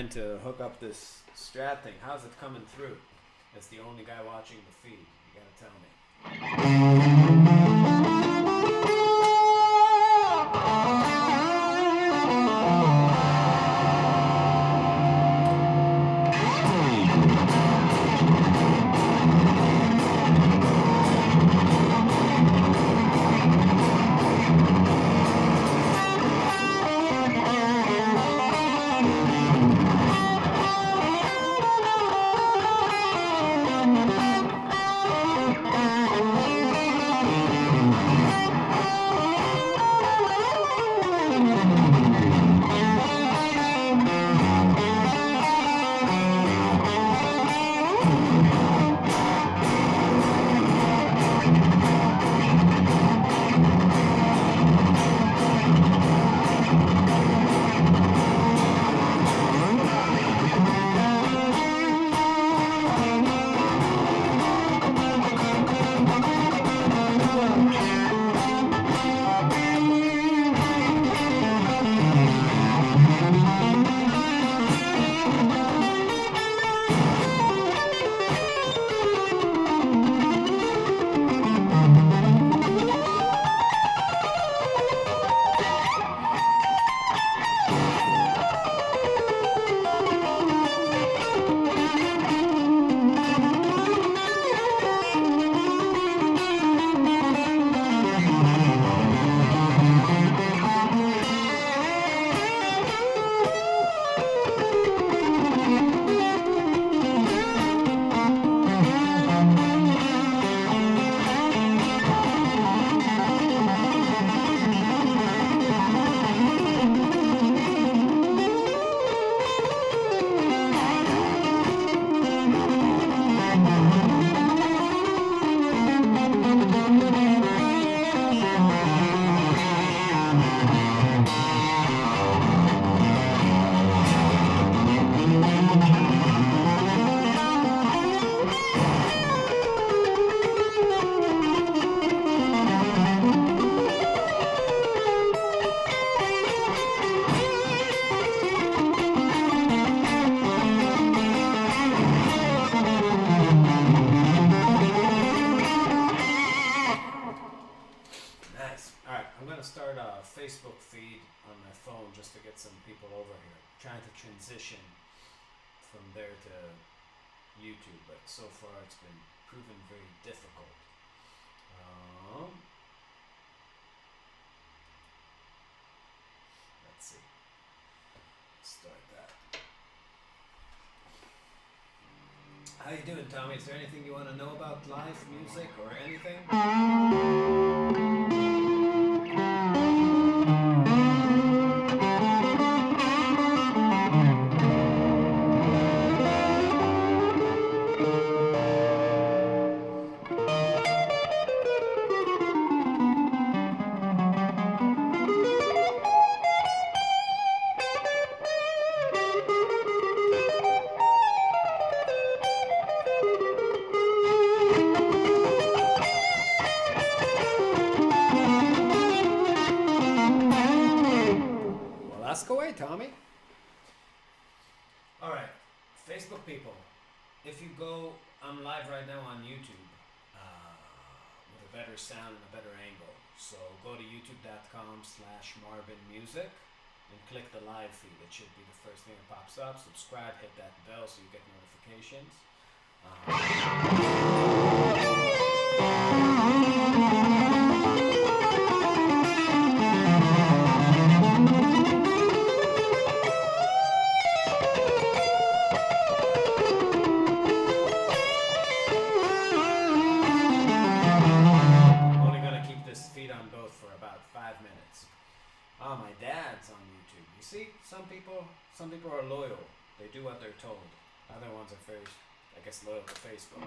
trying to hook up this Strat thing. How's it coming through? As the only guy watching the feed, you gotta tell me. Facebook feed on my phone just to get some people over here. Trying to transition from there to YouTube, but so far it's been proven very difficult. Let's see. Start that. How you doing, Tommy? Is there anything you want to know about live music or anything? Tommy? Alright, Facebook people, if you go, I'm live right now on YouTube with a better sound and a better angle. So go to youtube.com/MarvinMusic and click the live feed. It should be the first thing that pops up. Subscribe, hit that bell so you get notifications. Some people are loyal. They do what they're told. Other ones are very, I guess, loyal to Facebook.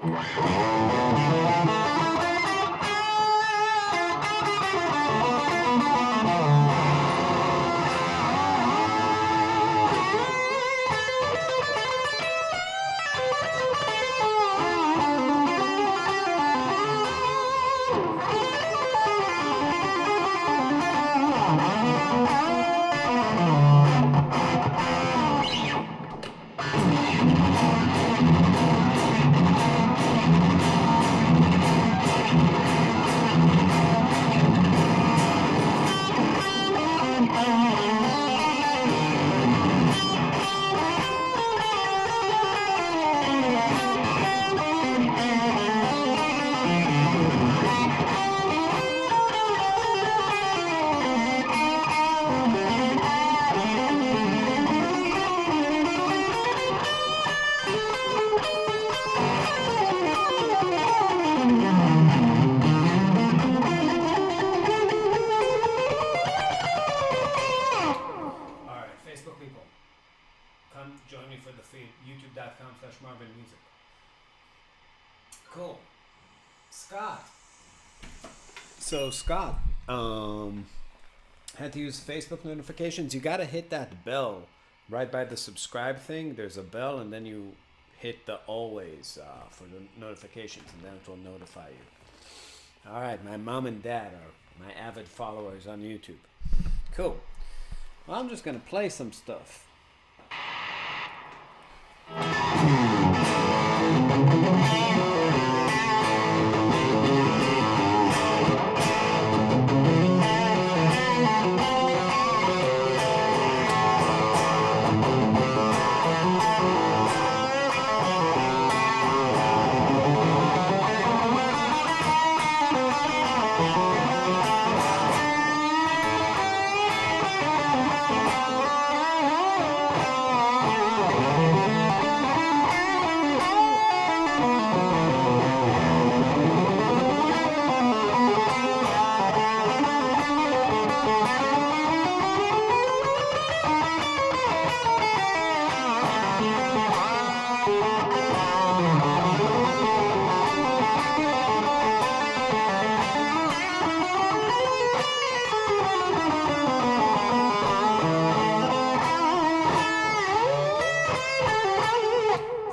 Cool. Scott. So Scott, had to use Facebook notifications. You gotta hit that bell right by the subscribe thing. There's a bell, and then you hit the always for the notifications, and then it will notify you. All right, my mom and dad are my avid followers on YouTube. Cool. Well, I'm just gonna play some stuff.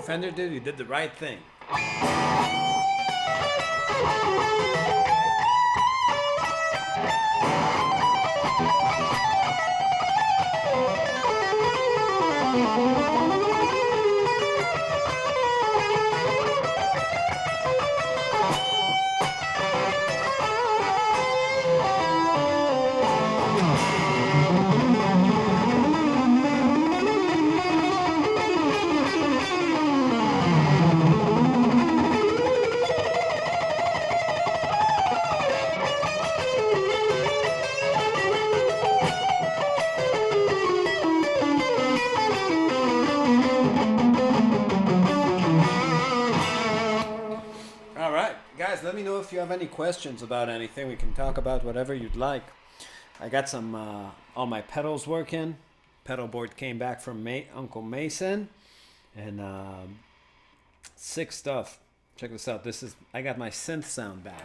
Fender dude, you did the right thing. Let me know if you have any questions about anything. We can talk about whatever you'd like. I got some all my pedals working. Pedal board came back from Uncle Mason, and sick stuff. Check this out. I got my synth sound back.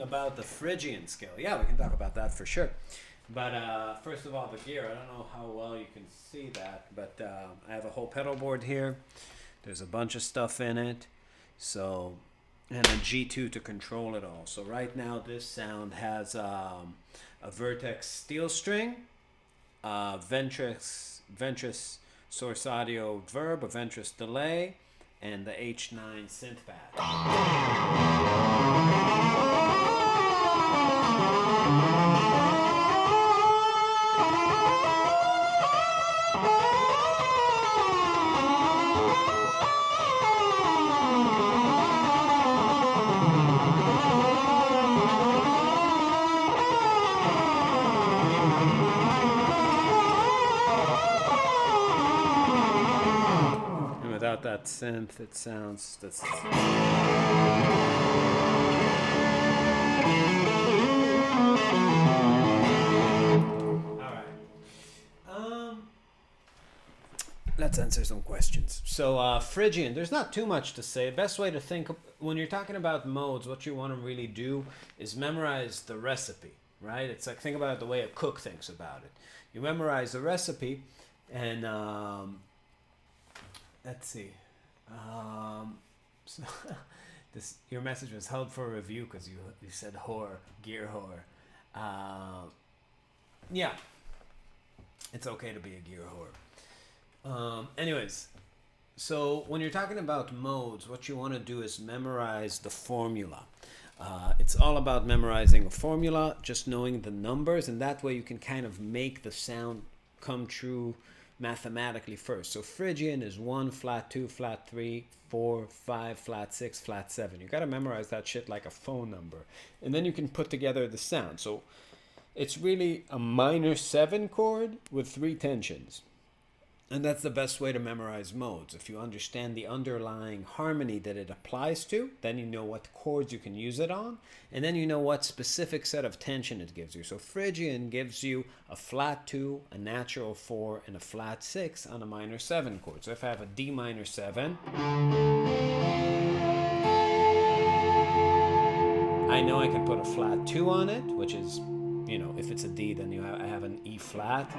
About the Phrygian scale. Yeah, we can talk about that for sure. But first of all, the gear. I don't know how well you can see that, but I have a whole pedal board here. There's a bunch of stuff in it. So, and a G2 to control it all. So right now this sound has a Vertex steel string, Ventris Source Audio Verb, a Ventris delay, and the H9 synth pad. Without that synth, it sounds. That's. Let's answer some questions. So, Phrygian, there's not too much to say. Best way to think, when you're talking about modes, what you want to really do is memorize the recipe, right? It's like, think about it the way a cook thinks about it. You memorize the recipe, and let's see. So your message was held for review because you said whore, gear whore. Yeah. It's okay to be a gear whore. Anyways, so when you're talking about modes, what you want to do is memorize the formula. It's all about memorizing a formula, just knowing the numbers, and that way you can kind of make the sound come true mathematically first. So Phrygian is 1, flat 2, flat 3, 4, 5, flat 6, flat 7. You got to memorize that shit like a phone number. And then you can put together the sound. So it's really a minor 7 chord with 3 tensions. And that's the best way to memorize modes. If you understand the underlying harmony that it applies to, then you know what chords you can use it on, and then you know what specific set of tension it gives you. So Phrygian gives you a flat 2, a natural 4, and a flat 6 on a minor 7 chord. So if I have a D minor 7, I know I can put a flat 2 on it, which is, if it's a D, then I have an E flat.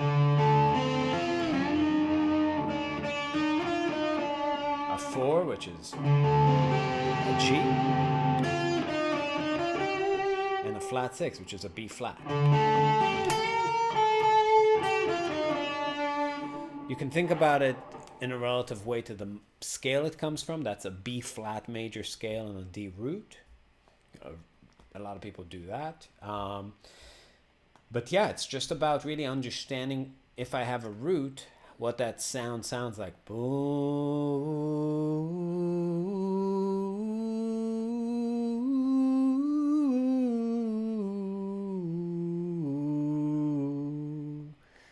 A 4, which is a G, and a flat 6, which is a B flat. You can think about it in a relative way to the scale it comes from. That's a B flat major scale and a D root. A lot of people do that. But yeah, it's just about really understanding, if I have a root, what that sound sounds like.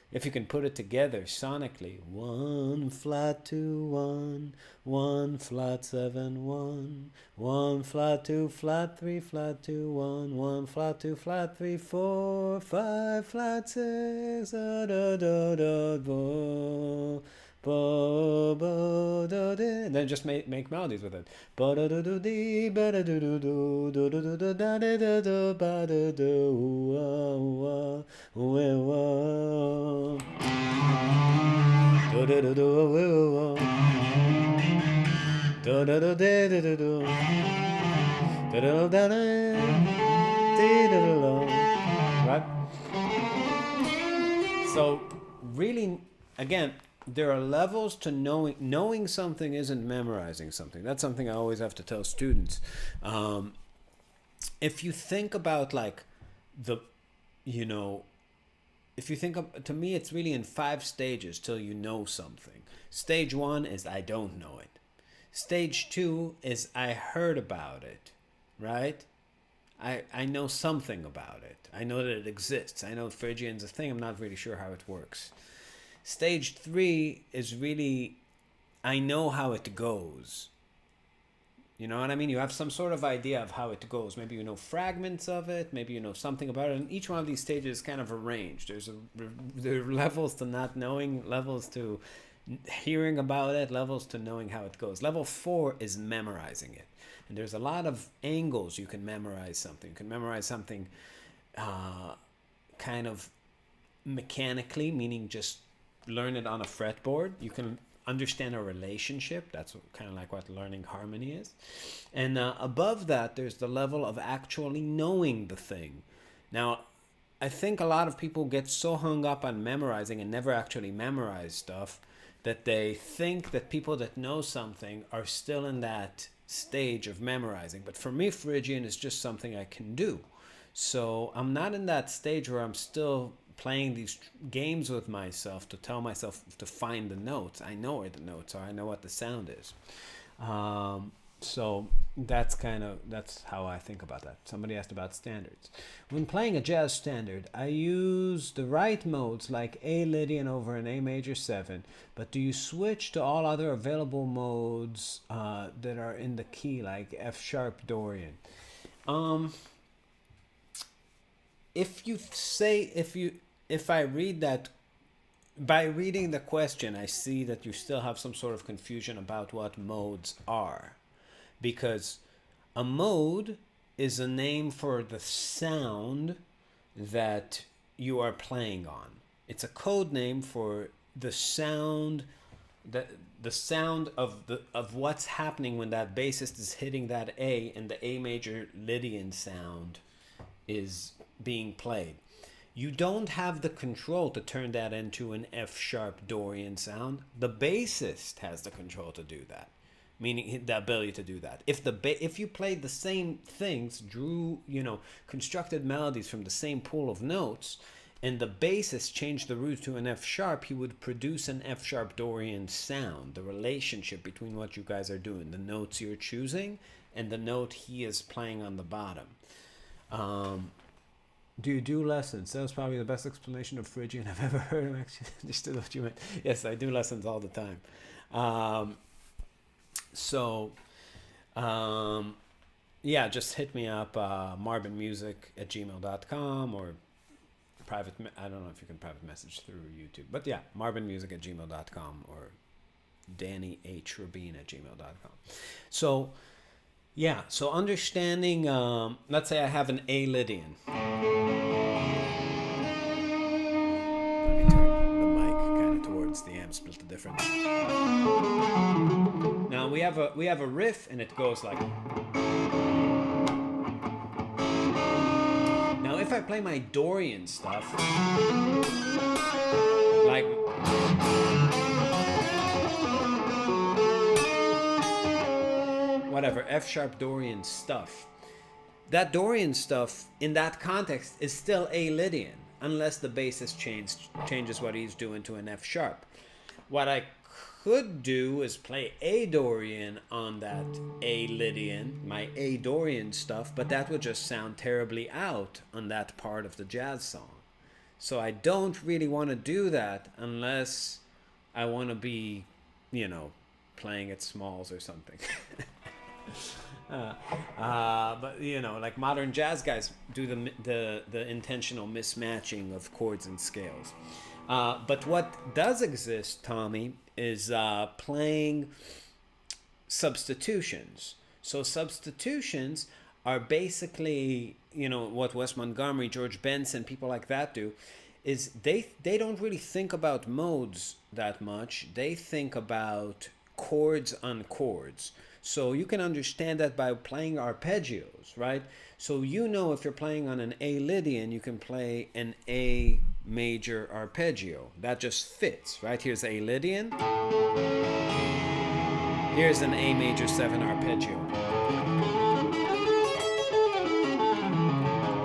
If you can put it together sonically, 1 flat 2 1, 1 flat 7 1, 1 flat 2 flat 3 flat 2 1, 1 flat 2 flat 3 4, 5 flat 6 da da da da bo. And then just make melodies with it. Right? So really, again, there are levels to knowing something isn't memorizing something. That's something I always have to tell students. If you think about if you think to me, it's really in 5 stages till you know something. Stage 1 is I don't know it. Stage 2 is I heard about it, right? I know something about it. I know that it exists. I know Phrygian's a thing. I'm not really sure how it works. Stage 3 is really, I know how it goes. You know what I mean? You have some sort of idea of how it goes. Maybe you know fragments of it. Maybe you know something about it. And each one of these stages is kind of arranged. There are levels to not knowing, levels to hearing about it, levels to knowing how it goes. Level 4 is memorizing it. And there's a lot of angles you can memorize something. You can memorize something kind of mechanically, meaning just learn it on a fretboard. You can understand a relationship. That's kind of like what learning harmony is. And above that, there's the level of actually knowing the thing. Now, I think a lot of people get so hung up on memorizing and never actually memorize stuff that they think that people that know something are still in that stage of memorizing. But for me, Phrygian is just something I can do. So I'm not in that stage where I'm still playing these games with myself to tell myself to find the notes. I know where the notes are. I know what the sound is. So that's how I think about that. Somebody asked about standards. When playing a jazz standard, I use the right modes like A Lydian over an A major 7, but do you switch to all other available modes that are in the key like F sharp Dorian? If I read that, by reading the question, I see that you still have some sort of confusion about what modes are. Because a mode is a name for the sound that you are playing on. It's a code name for the sound of what's happening when that bassist is hitting that A and the A major Lydian sound is being played. You don't have the control to turn that into an F sharp Dorian sound. The bassist has the control to do that, meaning the ability to do that. If you played the same things, constructed melodies from the same pool of notes, and the bassist changed the root to an F sharp, he would produce an F sharp Dorian sound. The relationship between what you guys are doing, the notes you're choosing, and the note he is playing on the bottom. Do you do lessons? That was probably the best explanation of Phrygian I've ever heard. I actually understood what you meant. Yes, I do lessons all the time. Yeah, just hit me up, marvinmusic@gmail.com, or private. I don't know if you can private message through YouTube, but yeah, marvinmusic@gmail.com or DannyHRabin@gmail.com. So yeah, so understanding, let's say I have an A Lydian. Let me turn the mic kind of towards the amp, split the difference. Now we have a riff, and it goes like. Now if I play my Dorian stuff, like. Whatever, F sharp Dorian stuff. That Dorian stuff in that context is still A Lydian, unless the bassist changes what he's doing to an F sharp. What I could do is play A Dorian on that A Lydian, my A Dorian stuff, but that would just sound terribly out on that part of the jazz song. So I don't really want to do that unless I want to be, playing at Smalls or something. But like modern jazz guys do the intentional mismatching of chords and scales. But what does exist, Tommy, is playing substitutions. So substitutions are basically, what Wes Montgomery, George Benson, people like that do, is they don't really think about modes that much. They think about chords on chords. So you can understand that by playing arpeggios, right? So if you're playing on an A Lydian, you can play an A major arpeggio. That just fits, right? Here's A Lydian. Here's an A major 7 arpeggio.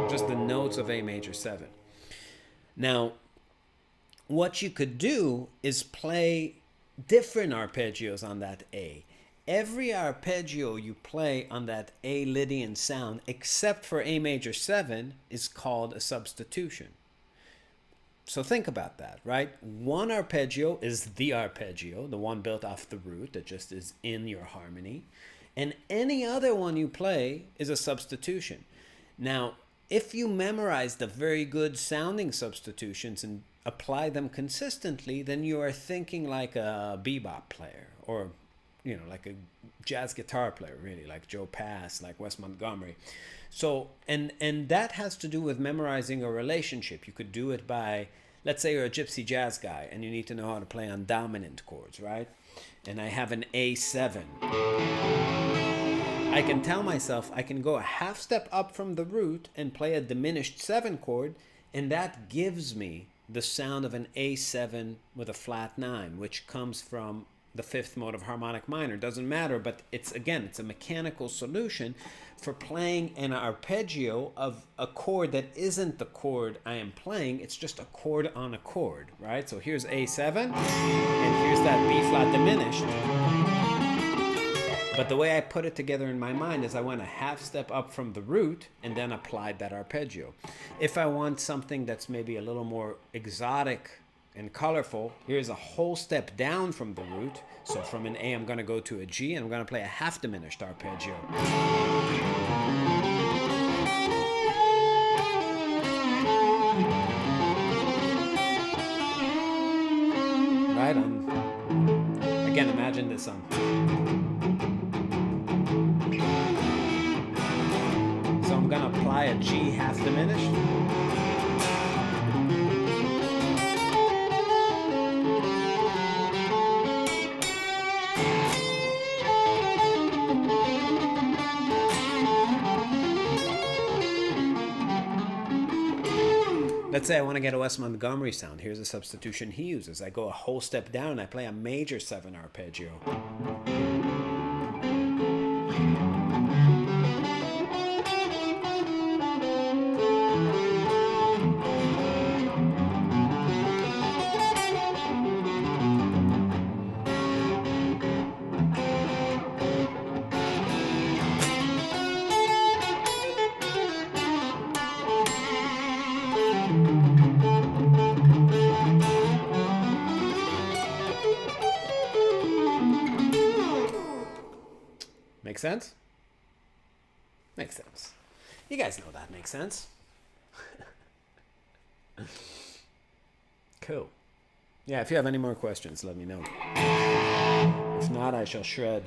Just the notes of A major 7. Now, what you could do is play different arpeggios on that A. Every arpeggio you play on that A Lydian sound, except for A major 7, is called a substitution. So think about that, right? One arpeggio is the arpeggio, the one built off the root that just is in your harmony. And any other one you play is a substitution. Now, if you memorize the very good sounding substitutions and apply them consistently, then you are thinking like a bebop player, or like a jazz guitar player, really, like Joe Pass, like Wes Montgomery. So, and that has to do with memorizing a relationship. You could do it by, let's say you're a gypsy jazz guy and you need to know how to play on dominant chords, right? And I have an A7. I can tell myself I can go a half step up from the root and play a diminished 7 chord, and that gives me the sound of an A7 with a flat 9, which comes from the 5th mode of harmonic minor. Doesn't matter, but it's a mechanical solution for playing an arpeggio of a chord that isn't the chord I am playing. It's just a chord on a chord, right? So here's A7, and here's that B flat diminished. But the way I put it together in my mind is I went a half step up from the root and then applied that arpeggio. If I want something that's maybe a little more exotic and colorful, here's a whole step down from the root. So from an A, I'm going to go to a G, and I'm going to play a half diminished arpeggio. Right on. Again, imagine this on. So I'm going to apply a G half diminished. let's say I want to get a Wes Montgomery sound. Here's a substitution he uses. I go a whole step down and I play a major 7 arpeggio. Make sense? Makes sense. You guys know that makes sense. Cool. Yeah, if you have any more questions, let me know. If not, I shall shred.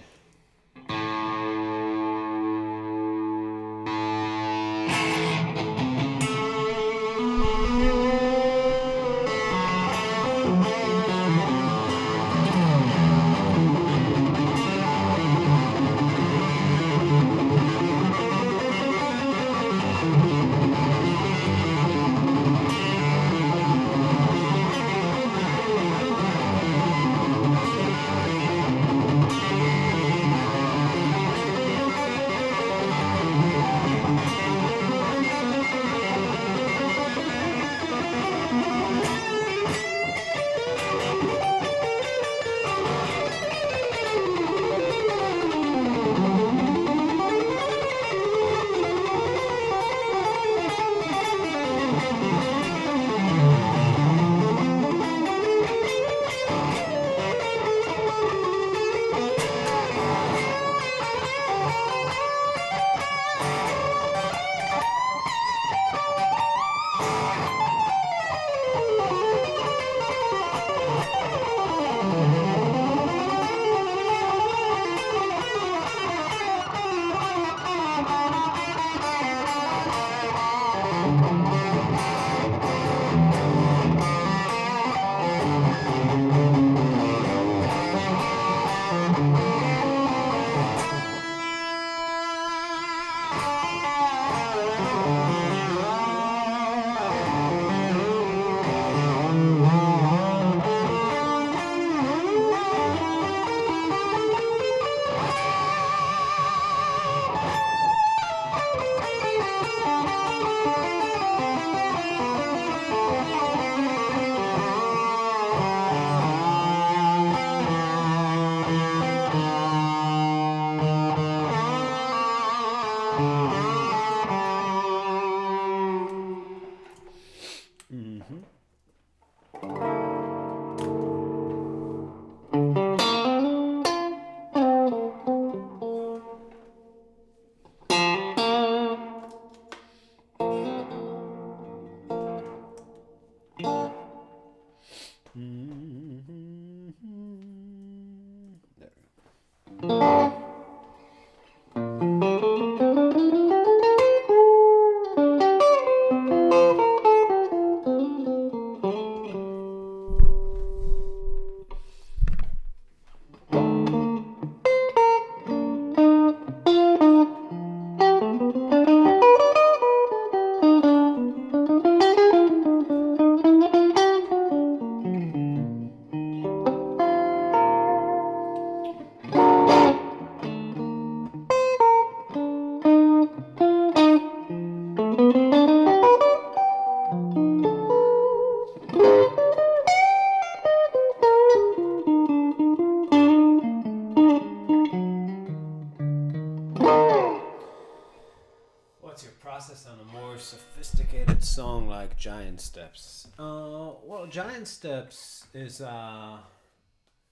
Process on a more sophisticated song like Giant Steps. Well, Giant Steps is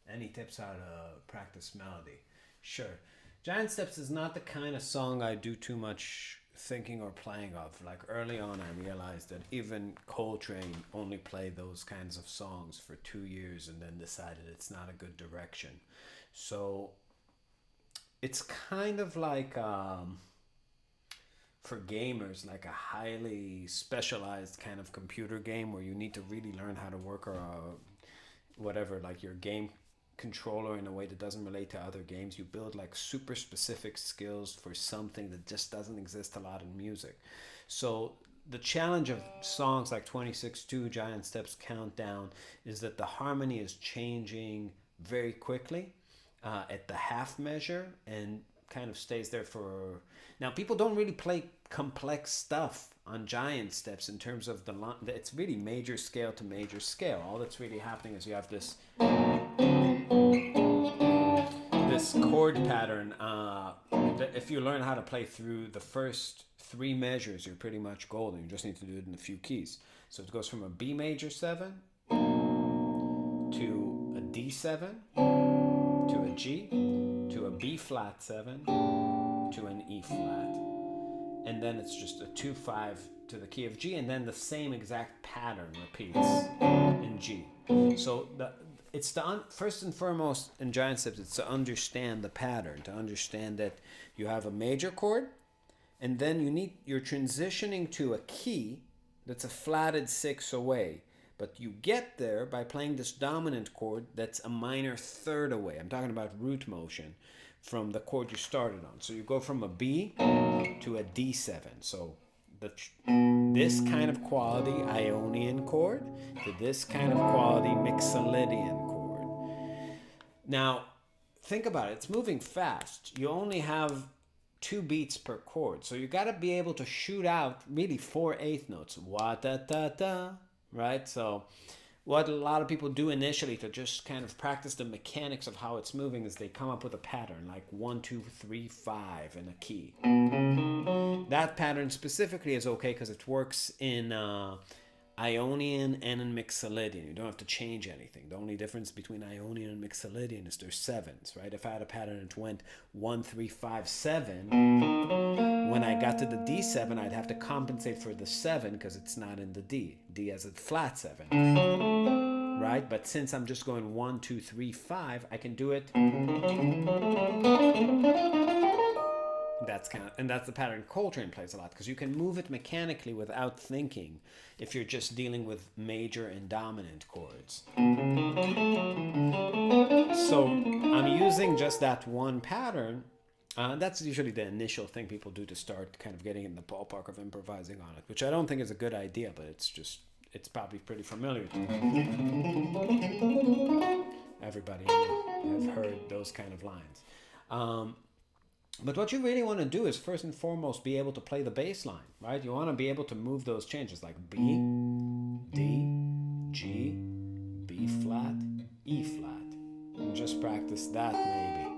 any tips how to practice melody. Sure. Giant Steps is not the kind of song I do too much thinking or playing of. Like early on I realized that even Coltrane only played those kinds of songs for 2 years and then decided it's not a good direction. So it's kind of like for gamers, like a highly specialized kind of computer game where you need to really learn how to work or whatever, like your game controller in a way that doesn't relate to other games. You build like super specific skills for something that just doesn't exist a lot in music. So the challenge of songs like 26-2 Giant Steps Countdown is that the harmony is changing very quickly at the half measure and kind of stays there for. Now people don't really play complex stuff on Giant Steps in terms of it's really major scale to major scale. All that's really happening is you have this chord pattern. That if you learn how to play through the first 3 measures, you're pretty much golden. You just need to do it in a few keys. So it goes from a B major 7 to a D7 to a G to a B flat 7 to an E flat. And then it's just a 2-5 to the key of G, and then the same exact pattern repeats in G. So first and foremost in Giant Steps, it's to understand the pattern, to understand that you have a major chord, and then you're transitioning to a key that's a flatted 6 away. But you get there by playing this dominant chord that's a minor third away. I'm talking about root motion from the chord you started on. So you go from a B to a D7. So this kind of quality Ionian chord to this kind of quality Mixolydian chord. Now, think about it. It's moving fast. You only have 2 beats per chord. So you got to be able to shoot out really 4 eighth notes. Wa-da-da-da, right? So what a lot of people do initially to just kind of practice the mechanics of how it's moving is they come up with a pattern like 1, 2, 3, 5 in a key. That pattern specifically is okay because it works in Ionian and in Mixolydian. You don't have to change anything. The only difference between Ionian and Mixolydian is there's 7s, right? If I had a pattern that went 1, 3, 5, 7, when I got to the D7, I'd have to compensate for the 7 because it's not in the D. D has a flat 7, right? But since I'm just going 1, 2, 3, 5, I can do it. That's the pattern Coltrane plays a lot because you can move it mechanically without thinking if you're just dealing with major and dominant chords. So I'm using just that one pattern. That's usually the initial thing people do to start kind of getting in the ballpark of improvising on it, which I don't think is a good idea, but it's probably pretty familiar to everybody. Have heard those kind of lines. But what you really want to do is first and foremost be able to play the bass line, right? You want to be able to move those changes like B, D, G, B flat, E flat. And just practice that maybe,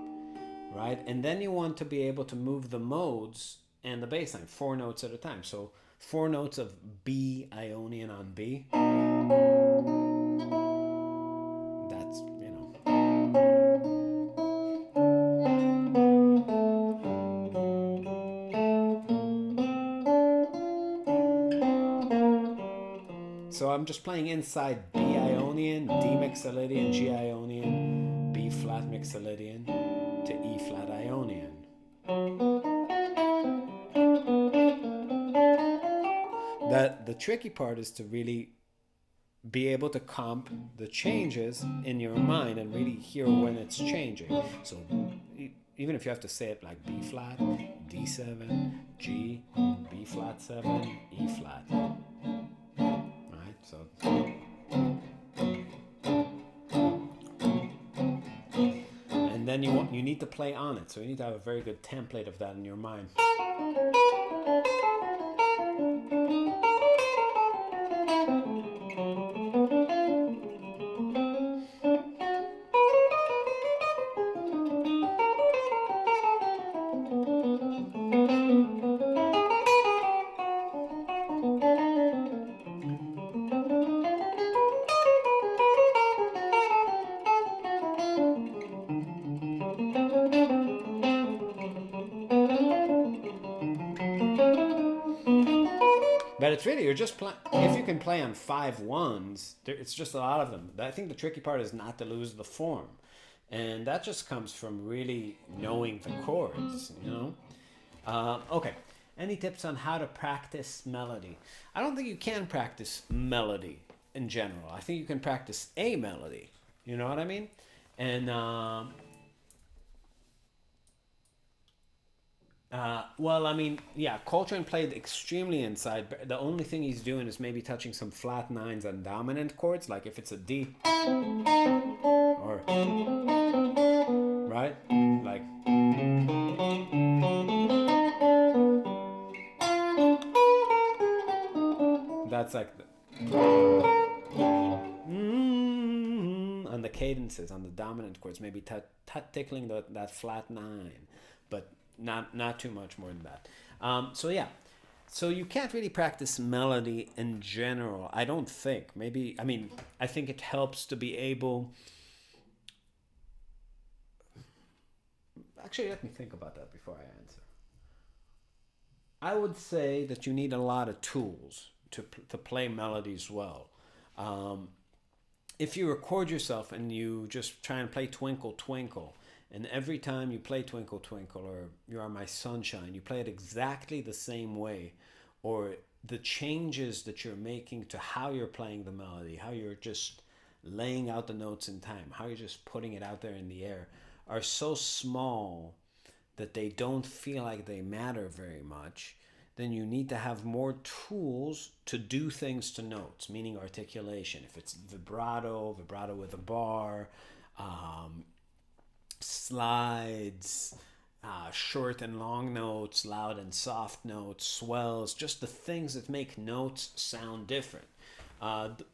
right? And then you want to be able to move the modes and the bass line 4 notes at a time. So 4 notes of B Ionian on B. That's, So I'm just playing inside B Ionian, D Mixolydian, G Ionian, B flat Mixolydian to E flat Ionian. The tricky part is to really be able to comp the changes in your mind and really hear when it's changing. So even if you have to say it like B flat, D7, G, B flat 7, E flat. So, and then you need to play on it. So you need to have a very good template of that in your mind. But it's really, you're just playing, if you can play on 5 1s, it's just a lot of them. I think the tricky part is not to lose the form. And that just comes from really knowing the chords, Okay, any tips on how to practice melody? I don't think you can practice melody in general. I think you can practice a melody. You know what I mean? And Well, I mean, yeah, Coltrane played extremely inside. But the only thing he's doing is maybe touching some flat nines and dominant chords, like if it's a D or right, like that's like on the cadences on the dominant chords, maybe tickling that flat nine, but not too much more than that. So yeah, so you can't really practice melody in general. I don't think. Maybe I mean I think it helps to be able. Actually, let me think about that before I answer. I would say that you need a lot of tools to play melodies well. Um, if you record yourself and you just try and play Twinkle Twinkle, and every time you play Twinkle Twinkle or You Are My Sunshine, you play it exactly the same way, or the changes that you're making to how you're playing the melody, how you're just laying out the notes in time, how you're just putting it out there in the air, are so small that they don't feel like they matter very much, then you need to have more tools to do things to notes, meaning articulation. If it's vibrato with a bar, um, slides, short and long notes, loud and soft notes, swells, just the things that make notes sound different.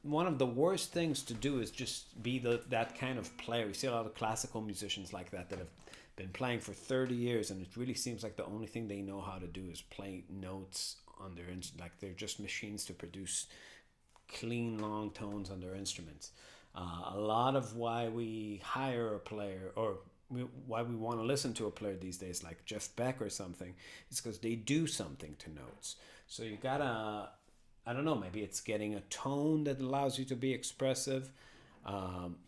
One of the worst things to do is just be that kind of player. You see a lot of classical musicians like that have been playing for 30 years, and it really seems like the only thing they know how to do is play notes on their like they're just machines to produce clean long tones on their instruments. A lot of why we hire a player or why we want to listen to a player these days, like Jeff Beck or something, is because they do something to notes. So you gotta, I don't know, maybe it's getting a tone that allows you to be expressive.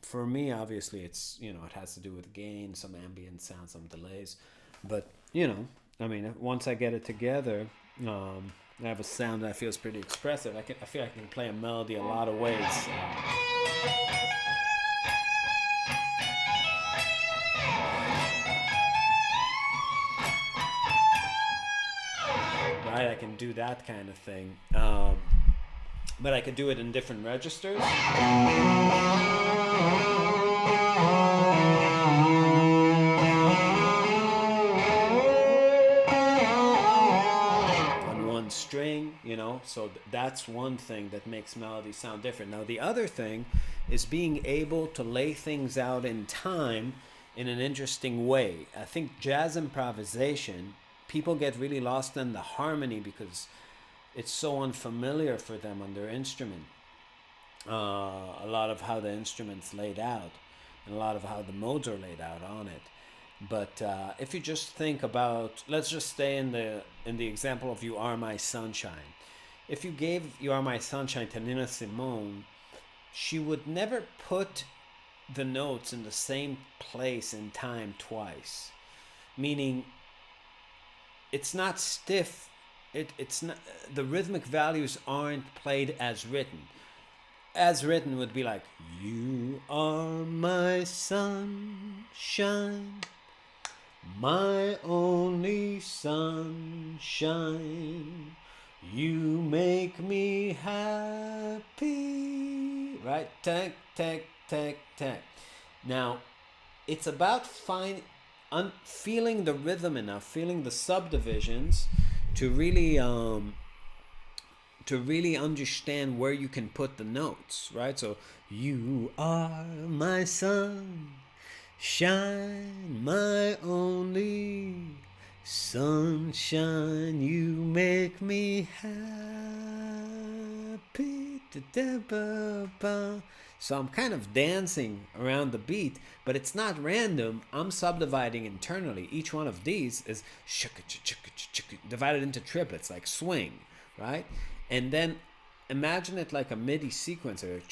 For me, obviously, it's, it has to do with gain, some ambient sound, some delays. But, I mean, once I get it together, I have a sound that feels pretty expressive. I feel like I can play a melody a lot of ways. Right, I can do that kind of thing. But I could do it in different registers. On one string, so that's one thing that makes melodies sound different. Now, the other thing is being able to lay things out in time in an interesting way. I think jazz improvisation, people get really lost in the harmony because it's so unfamiliar for them on their instrument. A lot of how the instrument's laid out, and a lot of how the modes are laid out on it. But if you just think about, let's just stay in the example of "You Are My Sunshine." If you gave "You Are My Sunshine" to Nina Simone, she would never put the notes in the same place in time twice. Meaning, it's not stiff. It's not, the rhythmic values aren't played as written. As written would be like, "You are my sunshine, my only sunshine. You make me happy." Right? Tack, tack, tack, tack. Now, it's about feeling the rhythm enough, feeling the subdivisions to really understand where you can put the notes, right? So, "You are my sunshine, my only sunshine. You make me happy." So I'm kind of dancing around the beat, but it's not random. I'm subdividing internally. Each one of these is divided into triplets, like swing, right? And then imagine it like a MIDI sequencer.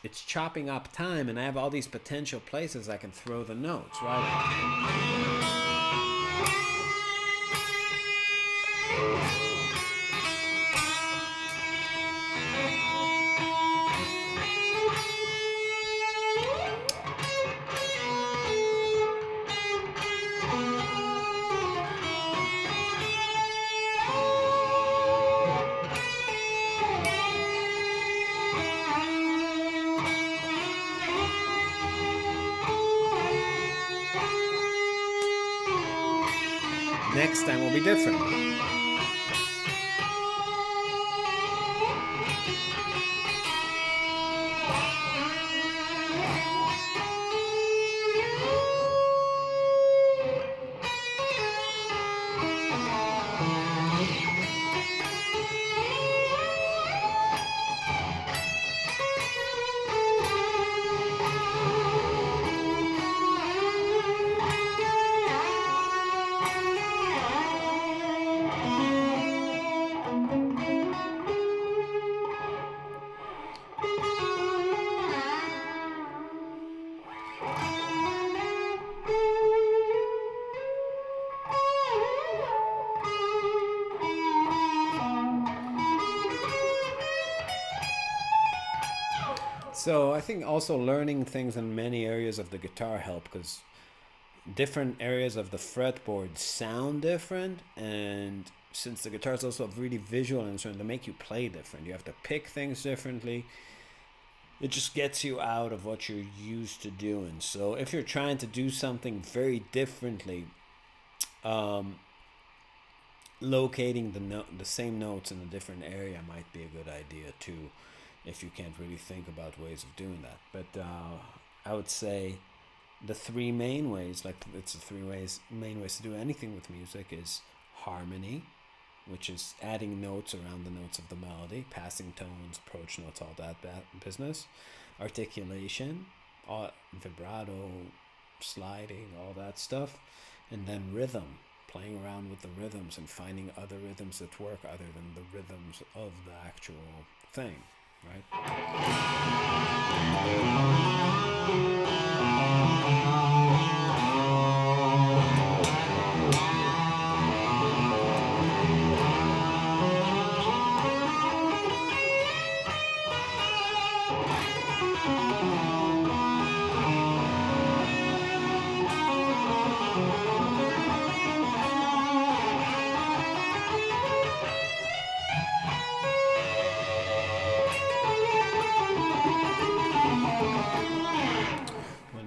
It's chopping up time, and I have all these potential places I can throw the notes, right? Next time will be different. So I think also learning things in many areas of the guitar help, because different areas of the fretboard sound different, and since the guitar is also a really visual instrument, they make you play different. You have to pick things differently. It just gets you out of what you're used to doing. So if you're trying to do something very differently, locating the same notes in a different area might be a good idea too, if you can't really think about ways of doing that. But I would say the three main ways, like it's the main ways to do anything with music, is harmony, which is adding notes around the notes of the melody, passing tones, approach notes, all that business. Articulation, vibrato, sliding, all that stuff. And then rhythm, playing around with the rhythms and finding other rhythms that work other than the rhythms of the actual thing, right?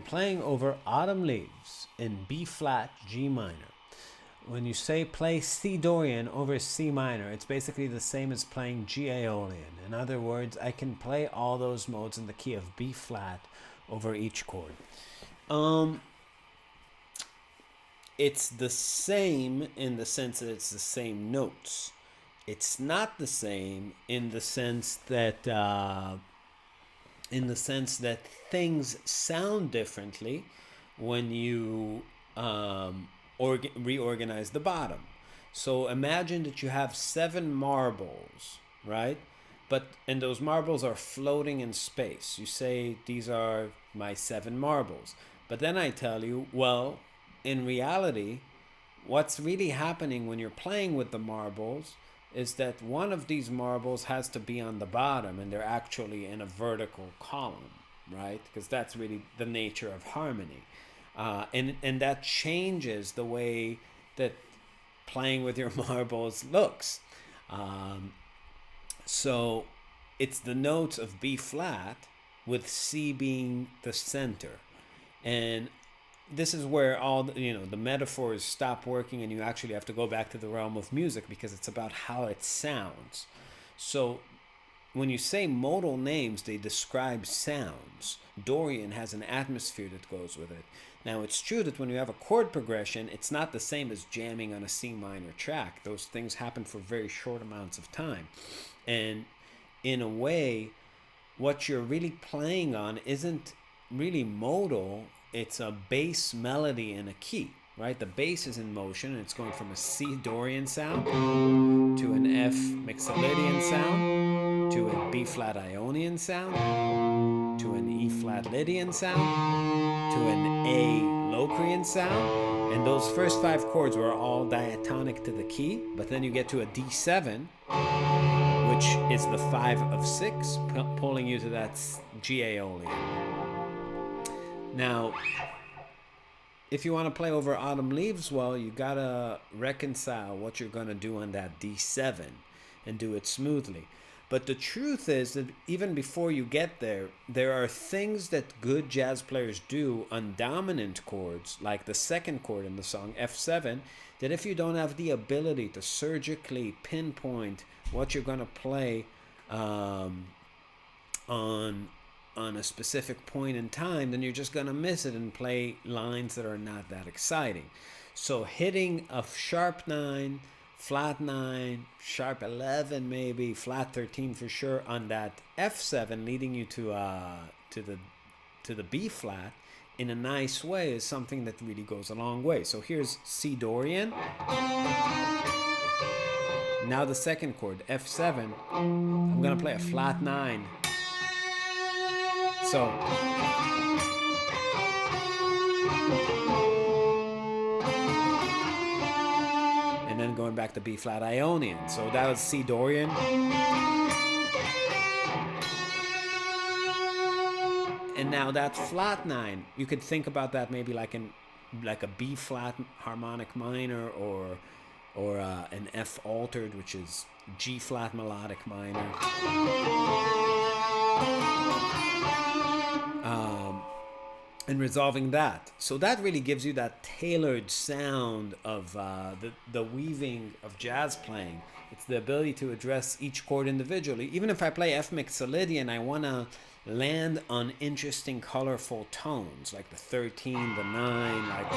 Playing over Autumn Leaves in B flat G minor. When you say play C Dorian over C minor, it's basically the same as playing G Aeolian. In other words, I can play all those modes in the key of B flat over each chord. It's the same in the sense that it's the same notes. It's not the same in the sense that things sound differently when you reorganize the bottom. So imagine that you have 7 marbles, right? And those marbles are floating in space. You say, these are my 7 marbles. But then I tell you, well, in reality, what's really happening when you're playing with the marbles is that one of these marbles has to be on the bottom, and they're actually in a vertical column, right? Because that's really the nature of harmony. And that changes the way that playing with your marbles looks. So it's the notes of B flat with C being the center. And this is where all the metaphors stop working, and you actually have to go back to the realm of music, because it's about how it sounds. So when you say modal names, they describe sounds. Dorian has an atmosphere that goes with it. Now, it's true that when you have a chord progression, it's not the same as jamming on a C minor track. Those things happen for very short amounts of time. And in a way, what you're really playing on isn't really modal. It's a bass melody in a key, right? The bass is in motion, and it's going from a C Dorian sound to an F Mixolydian sound to a B flat Ionian sound to an E flat Lydian sound to an A Locrian sound. And those first 5 chords were all diatonic to the key, but then you get to a D7, which is the 5 of 6, pulling you to that G Aeolian. Now, if you want to play over Autumn Leaves, well, you gotta reconcile what you're gonna do on that D7 and do it smoothly. But the truth is that even before you get there, there are things that good jazz players do on dominant chords, like the second chord in the song, F7, that if you don't have the ability to surgically pinpoint what you're going to play on a specific point in time, then you're just going to miss it and play lines that are not that exciting. So hitting a sharp 9, flat 9, sharp 11 maybe, flat 13 for sure on that F7, leading you to the B flat in a nice way, is something that really goes a long way. So here's C Dorian. Now the second chord, F7. I'm going to play a flat 9. So and then going back to B flat Ionian. So that was C Dorian. And now that flat 9, you could think about that maybe like a B flat harmonic minor, or an F altered, which is G flat melodic minor. And resolving that. So that really gives you that tailored sound of the weaving of jazz playing. It's the ability to address each chord individually. Even if I play F Mixolydian, I want to land on interesting, colorful tones, like the 13, the 9, like...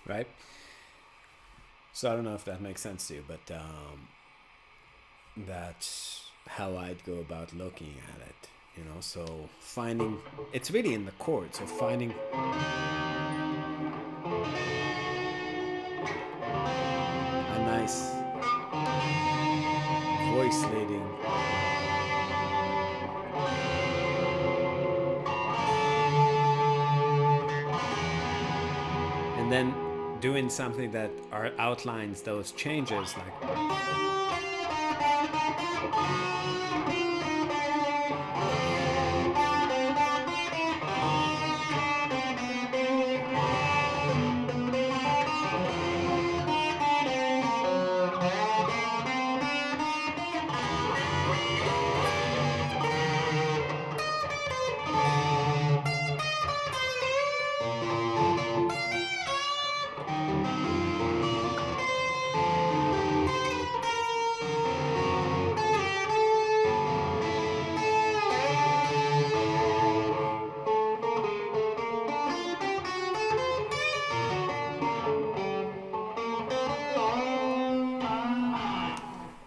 Right? So I don't know if that makes sense to you, but that's how I'd go about looking at it, you know. So finding, it's really in the chord, so finding a nice voice leading, and then doing something that outlines those changes, like...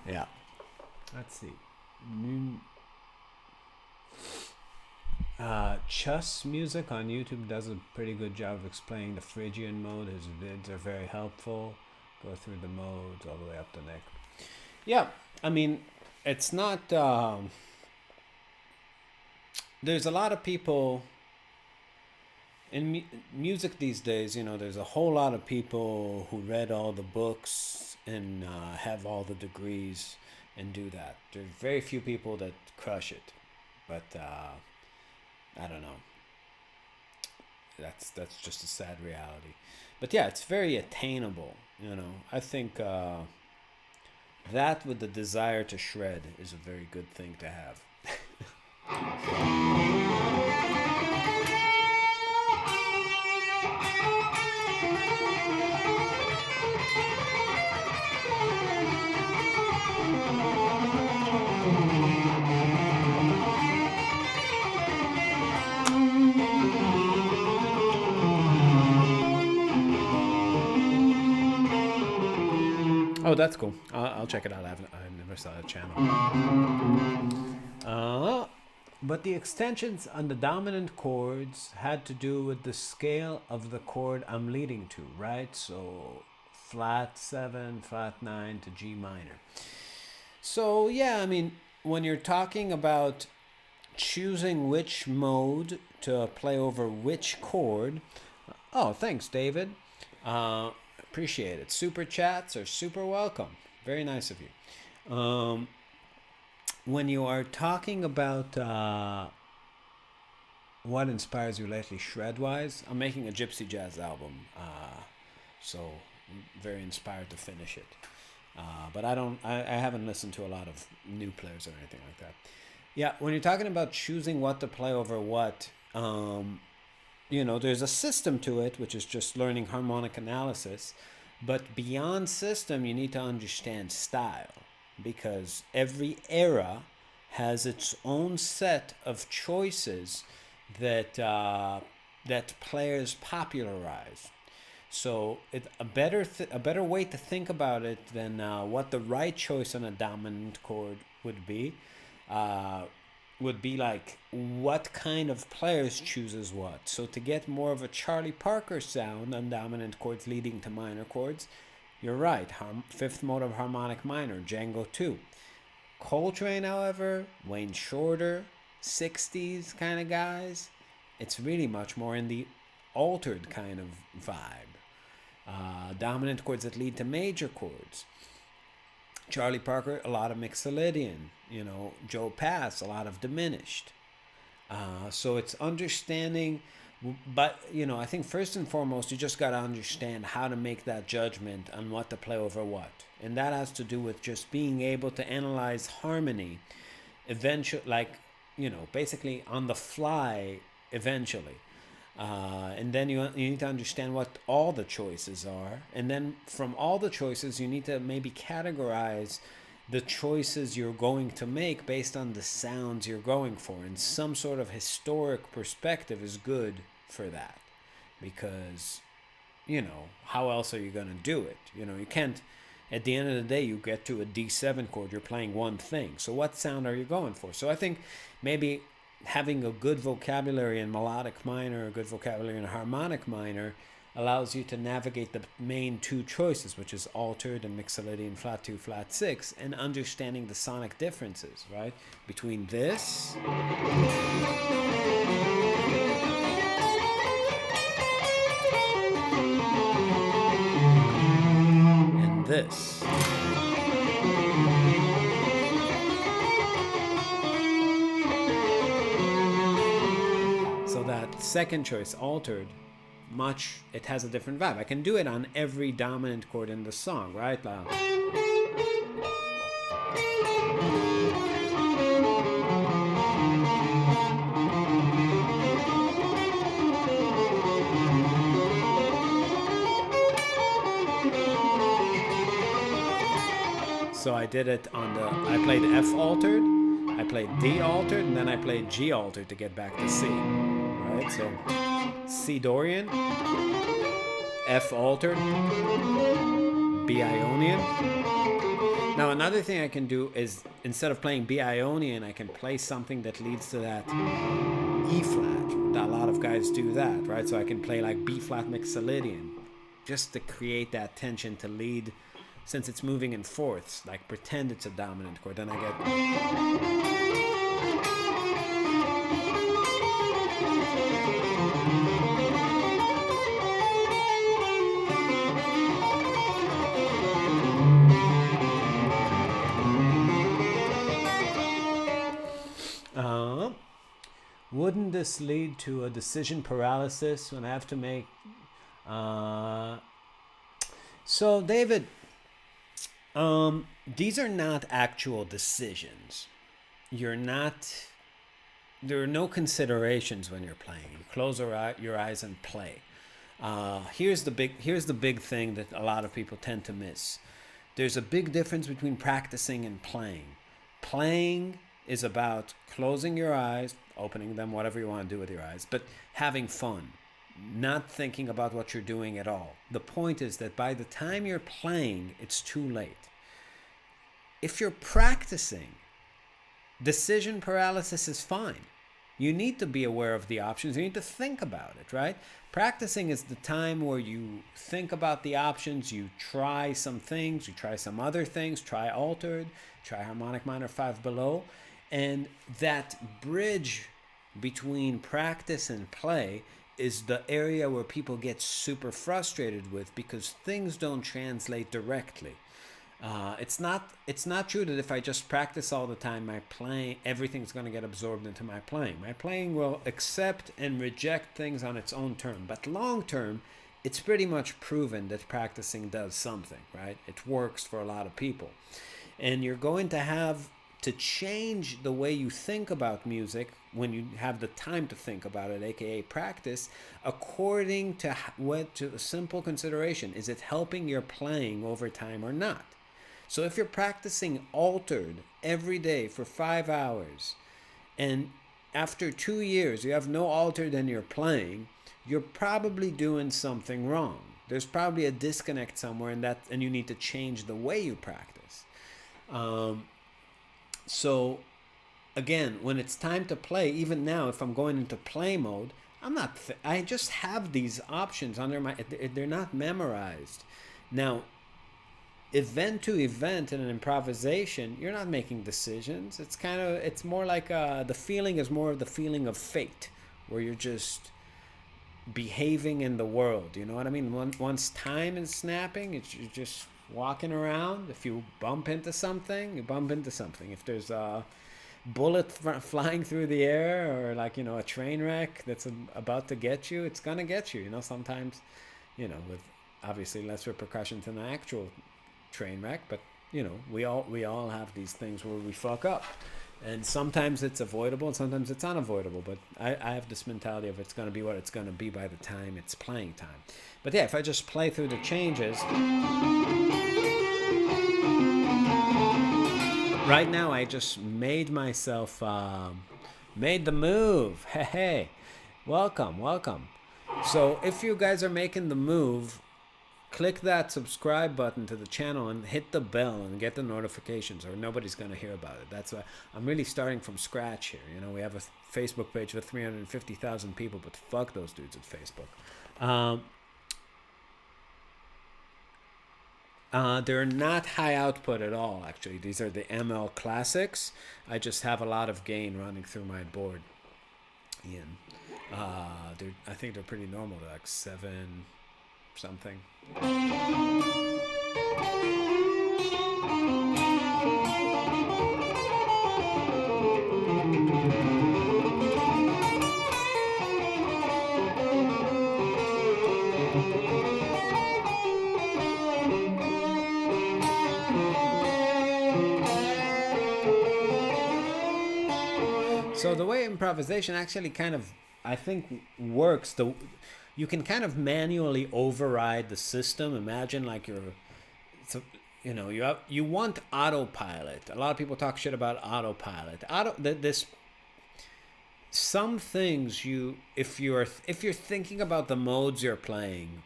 Yeah. Let's see. Chus Music on YouTube does a pretty good job of explaining the Phrygian mode. His vids are very helpful. Go through the modes all the way up to neck. Yeah, I mean, it's not... there's a lot of people... In music these days, you know, there's a whole lot of people who read all the books and have all the degrees and do that. There's very few people that crush it. But... I don't know. that's just a sad reality. But yeah, it's very attainable. I think that with the desire to shred is a very good thing to have. Oh, that's cool. I'll check it out. I never saw that channel. But the extensions on the dominant chords had to do with the scale of the chord I'm leading to, right? So flat 7, flat 9 to G minor. So yeah, I mean, when you're talking about choosing which mode to play over which chord, oh, thanks, David. Appreciate it. Super chats are super welcome. Very nice of you. When you are talking about what inspires you lately shred-wise, I'm making a gypsy jazz album, so I'm very inspired to finish it. But I haven't listened to a lot of new players or anything like that. Yeah, when you're talking about choosing what to play over what, there's a system to it, which is just learning harmonic analysis. But beyond system, you need to understand style, because every era has its own set of choices that players popularize. So a better way to think about it than what the right choice on a dominant chord would be like what kind of players chooses what. So to get more of a Charlie Parker sound on dominant chords leading to minor chords, you're right, fifth mode of harmonic minor, Django 2. Coltrane, however, Wayne Shorter, 60s kind of guys, it's really much more in the altered kind of vibe. Dominant chords that lead to major chords. Charlie Parker, a lot of Mixolydian. Joe Pass, a lot of diminished. So it's understanding, but I think first and foremost, you just got to understand how to make that judgment on what to play over what. And that has to do with just being able to analyze harmony eventually, basically on the fly eventually. And then you need to understand what all the choices are. And then from all the choices, you need to maybe categorize the choices you're going to make based on the sounds you're going for. And some sort of historic perspective is good for that. Because, how else are you going to do it? You can't, at the end of the day, you get to a D7 chord, you're playing one thing. So what sound are you going for? So I think maybe having a good vocabulary in melodic minor, a good vocabulary in harmonic minor, allows you to navigate the main two choices, which is altered and Mixolydian flat 2, flat 6, and understanding the sonic differences, right? Between this and this. So that second choice, altered, it has a different vibe. I can do it on every dominant chord in the song, right? So I did it I played F altered, I played D altered, and then I played G altered to get back to C, right? So C Dorian, F altered, B Ionian. Now another thing I can do is, instead of playing B Ionian, I can play something that leads to that E flat. A lot of guys do that, right? So I can play like B flat Mixolydian, just to create that tension to lead, since it's moving in fourths, like pretend it's a dominant chord. Then I get... wouldn't this lead to a decision paralysis when I have to make... So, David, these are not actual decisions. You're not... There are no considerations when you're playing. You close your eyes and play. Here's the big thing that a lot of people tend to miss. There's a big difference between practicing and playing. Playing is about closing your eyes, opening them, whatever you want to do with your eyes, but having fun, not thinking about what you're doing at all. The point is that by the time you're playing, it's too late. If you're practicing, decision paralysis is fine. You need to be aware of the options. You need to think about it, right? Practicing is the time where you think about the options, you try some things, you try some other things, try altered, try harmonic minor 5 below. And that bridge between practice and play is the area where people get super frustrated with, because things don't translate directly. It's not true that if I just practice all the time, my playing, everything's going to get absorbed into my playing. My playing will accept and reject things on its own term. But long term, it's pretty much proven that practicing does something, right? It works for a lot of people. And you're going to have to change the way you think about music when you have the time to think about it, aka practice, according to a simple consideration. Is it helping your playing over time or not? So if you're practicing altered every day for 5 hours, and after 2 years you have no altered and you're playing, you're probably doing something wrong. There's probably a disconnect somewhere in that, and you need to change the way you practice. So again, when it's time to play, even now, if I'm going into play mode, I just have these options under they're not memorized. Now, event to event in an improvisation, you're not making decisions. It's more like the feeling is more of the feeling of fate, where you're just behaving in the world. You know what I mean? Once time is snapping, you're just walking around. If you bump into something, you bump into something. If there's a bullet flying through the air, or a train wreck that's about to get you, it's gonna get you. Sometimes, with obviously less repercussions than an actual train wreck, but we all have these things where we fuck up, and sometimes it's avoidable and sometimes it's unavoidable. But I have this mentality of it's going to be what it's going to be by the time it's playing time. But yeah, if I just play through the changes right now, I just made myself made the move. Hey, welcome. So if you guys are making the move, click that subscribe button to the channel and hit the bell and get the notifications, or nobody's going to hear about it. That's why I'm really starting from scratch here. We have a Facebook page with 350,000 people, but fuck those dudes at Facebook. They're not high output at all, actually. These are the ML Classics. I just have a lot of gain running through my board. Ian. I think they're pretty normal. They're like 7 something. So the way improvisation actually kind of, I think, works, you can kind of manually override the system. Imagine you want autopilot. A lot of people talk shit about autopilot. Some things if you're thinking about the modes you're playing,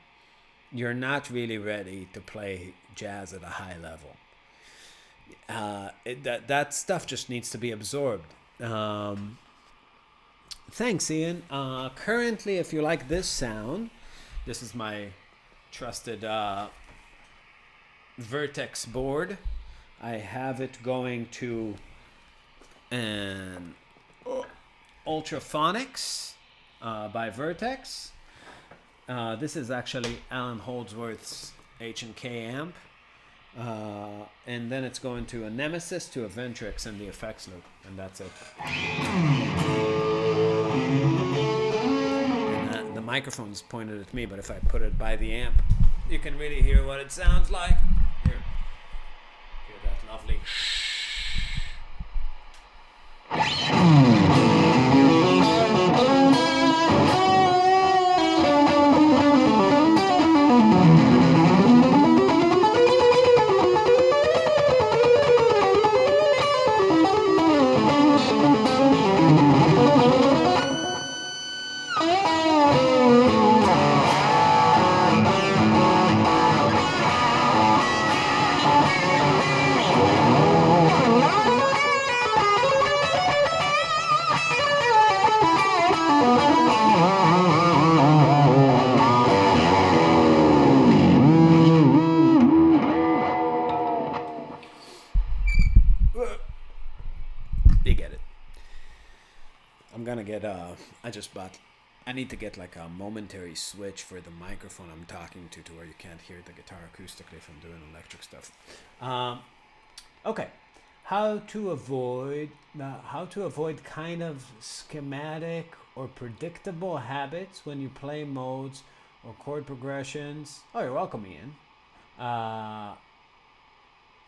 you're not really ready to play jazz at a high level. That stuff just needs to be absorbed. Thanks, Ian. Currently, if you like this sound, this is my trusted Vertex board. I have it going to an Ultraphonics by Vertex. This is actually Alan Holdsworth's H&K amp. And then it's going to a Nemesis, to a Ventrex, and the effects loop, and that's it. And the microphone's pointed at me, but if I put it by the amp, you can really hear what it sounds like. Here, hear that lovely. You get it. I'm gonna get I need to get like a momentary switch for the microphone I'm talking to where you can't hear the guitar acoustically if I'm doing electric stuff. Okay, how to avoid kind of schematic or predictable habits when you play modes or chord progressions. Oh, you're welcome, Ian.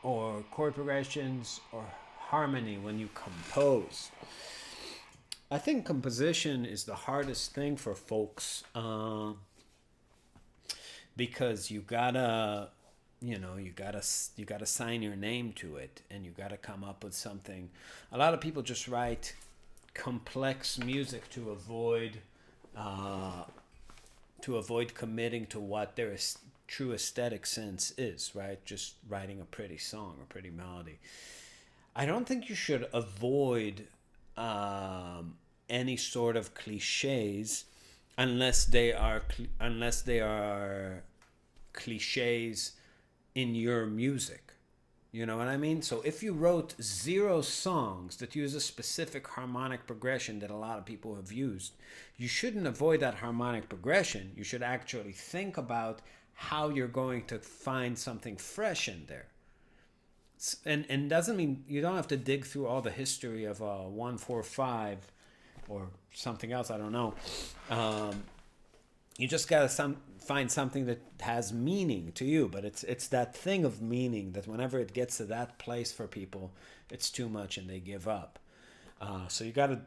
Or chord progressions or harmony when you compose. I think composition is the hardest thing for folks, because you gotta sign your name to it, and you gotta come up with something. A lot of people just write complex music to avoid committing to what their true aesthetic sense is, right? Just writing a pretty song or pretty melody. I don't think you should avoid any sort of cliches unless they are cliches in your music. You know what I mean? So if you wrote 0 songs that use a specific harmonic progression that a lot of people have used, you shouldn't avoid that harmonic progression. You should actually think about how you're going to find something fresh in there. And doesn't mean you don't have to dig through all the history of 1-4-5 or something else. I don't know. You just gotta find something that has meaning to you. But it's that thing of meaning that whenever it gets to that place for people, it's too much and they give up. So you gotta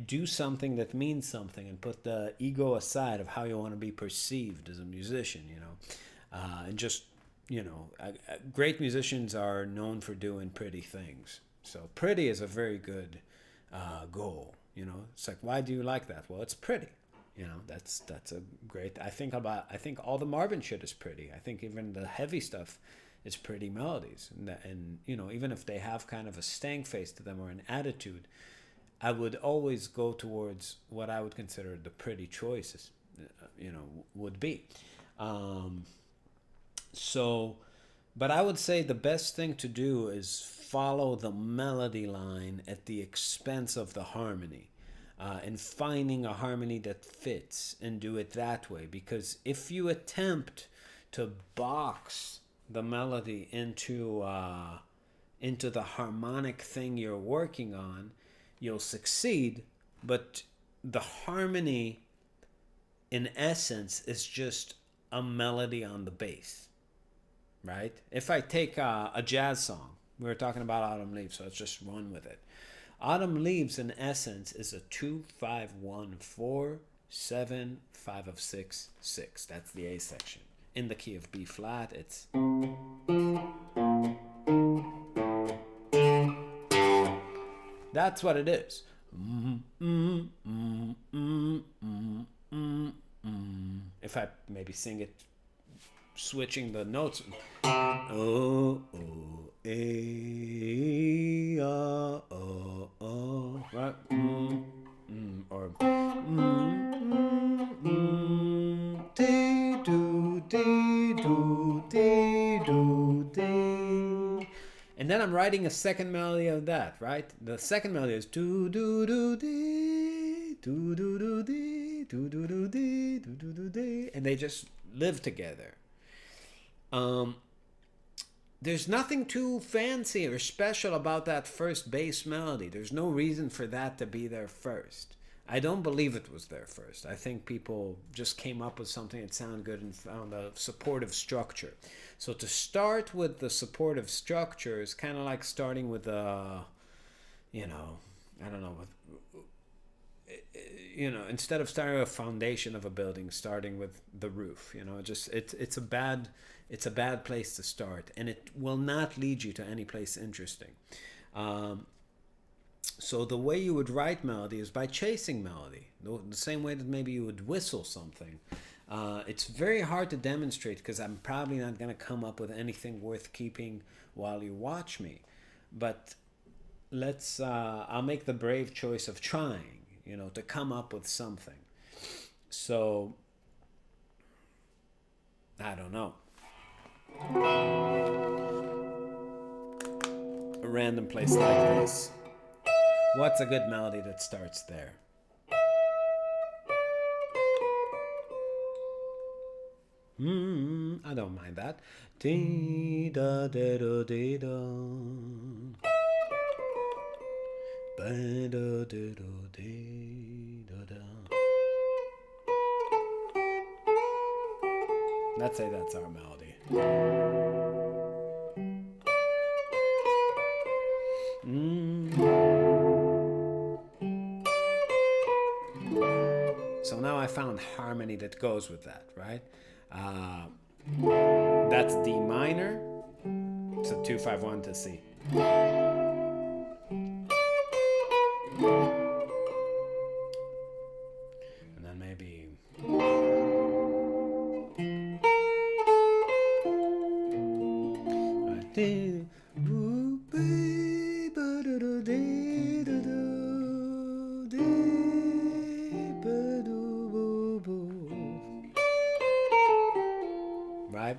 do something that means something and put the ego aside of how you want to be perceived as a musician. And just. Great musicians are known for doing pretty things. So pretty is a very good goal. It's like, why do you like that? Well, it's pretty. That's a great. I think all the Marvin shit is pretty. I think even the heavy stuff is pretty melodies. And even if they have kind of a stank face to them or an attitude, I would always go towards what I would consider the pretty choices. Would be. But I would say the best thing to do is follow the melody line at the expense of the harmony, and finding a harmony that fits and do it that way. Because if you attempt to box the melody into the harmonic thing you're working on, you'll succeed. But the harmony, in essence, is just a melody on the bass. Right? If I take a jazz song, we were talking about Autumn Leaves, so let's just run with it. Autumn Leaves, in essence, is a 2-5-1-4-7-5 of 6-6. That's the A section. In the key of B flat, it's. That's what it is. If I maybe sing it, switching the notes. Oh, oh, eh, oh, oh, right? Or dee do, dee do, dee do, dee. And then I'm writing a second melody of that, right? The second melody is do do do dee, do do do dee, do do do dee, do do do dee, and they just live together. There's nothing too fancy or special about that first bass melody. There's no reason for that to be there first. I don't believe it was there first. I think people just came up with something that sounded good and found a supportive structure. So to start with the supportive structure is kind of like starting with a, you know, I don't know, instead of starting with a foundation of a building, starting with the roof. Just it's a bad place to start, and it will not lead you to any place interesting. So the way you would write melody is by chasing melody, the same way that maybe you would whistle something. It's very hard to demonstrate because I'm probably not going to come up with anything worth keeping while you watch me. But I'll make the brave choice of trying, to come up with something. So, I don't know. A random place like this. What's a good melody that starts there? I don't mind that. Dee da da da dee da. Ba da da da dee da da. Let's say that's our melody. So now I found harmony that goes with that, right? That's D minor. So 2-5-1 to C. And then maybe. Right?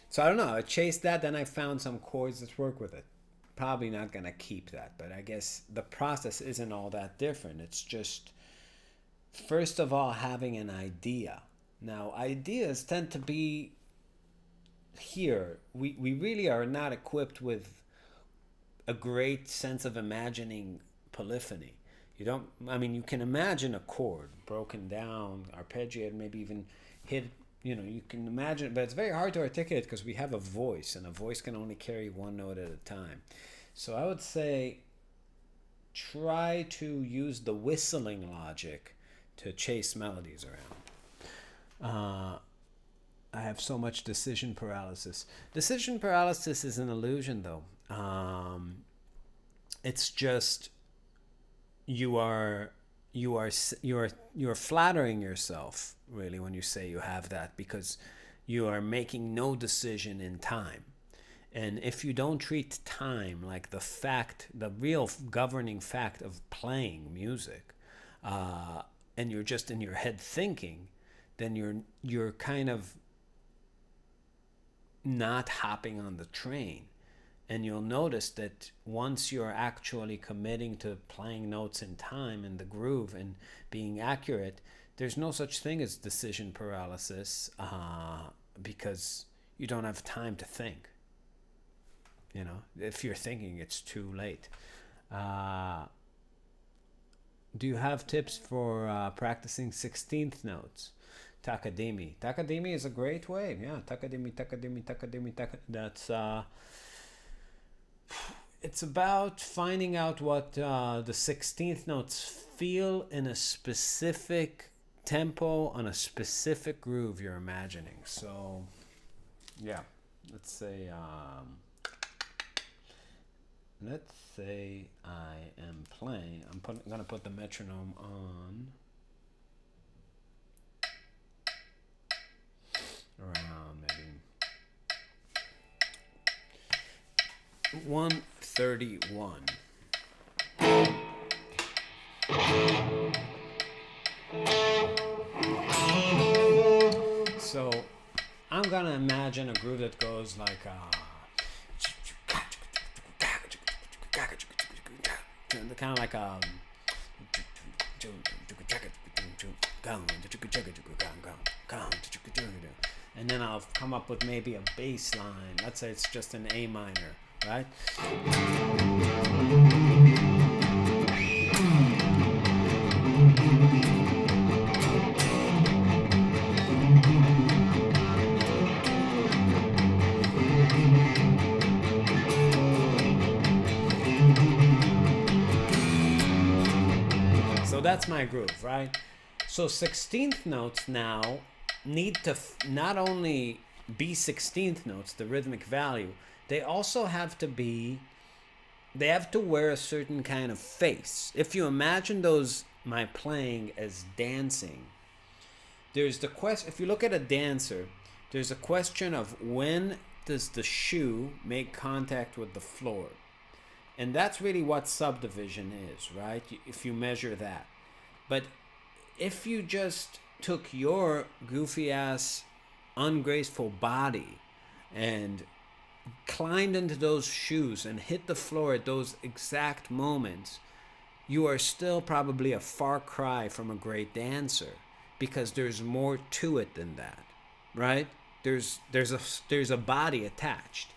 So I don't know. I chased that, then I found some chords that work with it. Probably not going to keep that, but I guess the process isn't all that different. It's just, first of all, having an idea. Now, ideas tend to be here. We really are not equipped with a great sense of imagining polyphony. You can imagine a chord broken down, arpeggiated, maybe even hit. You can imagine, but it's very hard to articulate because we have a voice, and a voice can only carry one note at a time. So I would say try to use the whistling logic to chase melodies around. I have so much decision paralysis. Decision paralysis is an illusion, though. It's just you are flattering yourself, really, when you say you have that, because you are making no decision in time. And if you don't treat time like the real governing fact of playing music, and you're just in your head thinking, then you're kind of not hopping on the train. And you'll notice that once you're actually committing to playing notes in time and the groove and being accurate, there's no such thing as decision paralysis, because you don't have time to think. If you're thinking, it's too late. Do you have tips for practicing 16th notes? Takadimi. Takadimi is a great way. Yeah, takadimi. That's... it's about finding out what the 16th notes feel in a specific tempo on a specific groove you're imagining. So, yeah, let's say I am playing. I'm gonna put the metronome on around maybe 131. So I'm gonna imagine a groove that goes like kind of like and then I'll come up with maybe a bass line. Let's say it's just an A minor, right? that's my groove, right? So 16th notes now need to not only be 16th notes, the rhythmic value, they also have to be, they have to wear a certain kind of face. If you imagine those, my playing as dancing, there's the question, if you look at a dancer, there's a question of when does the shoe make contact with the floor? And that's really what subdivision is, right? If you measure that. But if you just took your goofy ass, ungraceful body and climbed into those shoes and hit the floor at those exact moments, you are still probably a far cry from a great dancer, because there's more to it than that, right? There's a body attached.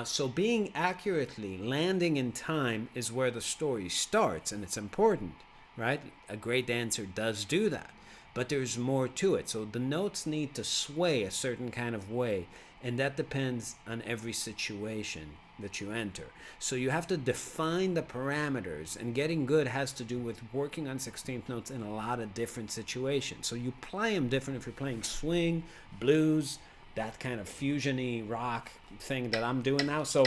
So being accurately landing in time is where the story starts, and it's important, right? A great dancer does do that, but there's more to it. So the notes need to sway a certain kind of way, and that depends on every situation that you enter. So you have to define the parameters, and getting good has to do with working on 16th notes in a lot of different situations. So you play them different if you're playing swing, blues, that kind of fusion-y rock thing that I'm doing now. So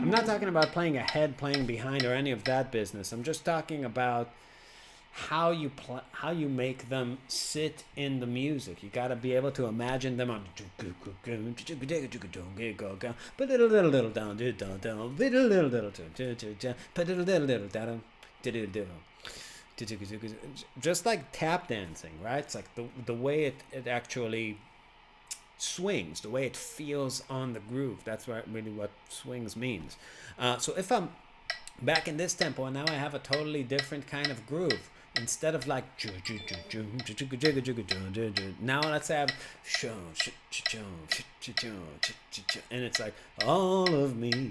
I'm not talking about playing ahead, playing behind, or any of that business. I'm just talking about how you make them sit in the music. You got to be able to imagine them on. Just like tap dancing, right? It's like the way it actually swings, the way it feels on the groove. That's really what swings means. So if I'm back in this tempo and now I have a totally different kind of groove, instead of like now let's have and it's like all of me,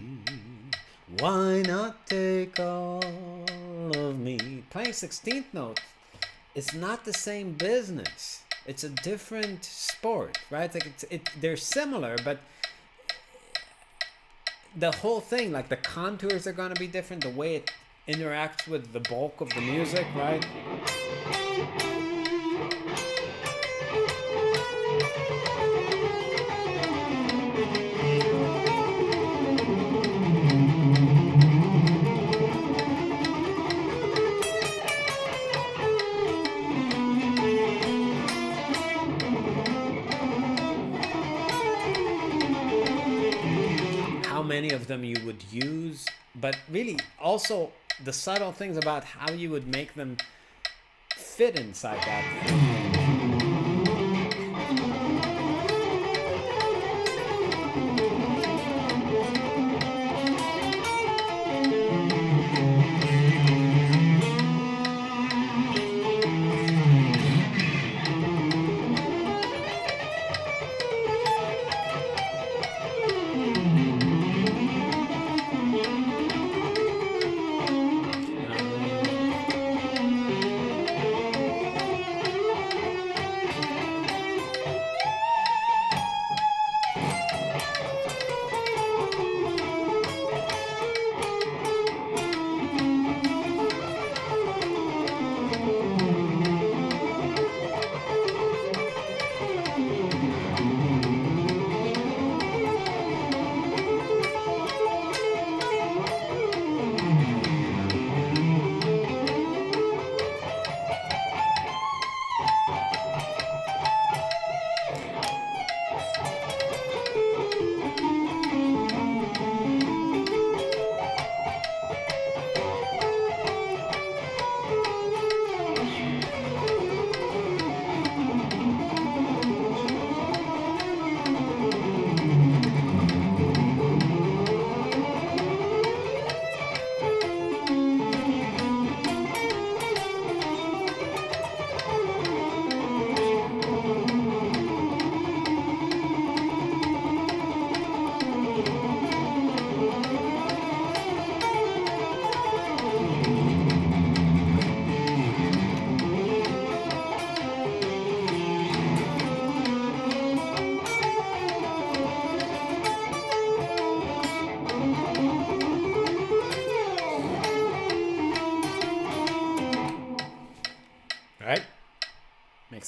why not take all of me. Playing 16th notes, it's not the same business. It's a different sport, right? Like they're similar, but the whole thing, like the contours are going to be different, the way it interacts with the bulk of the music, right? Many of them you would use, but really also the subtle things about how you would make them fit inside that thing.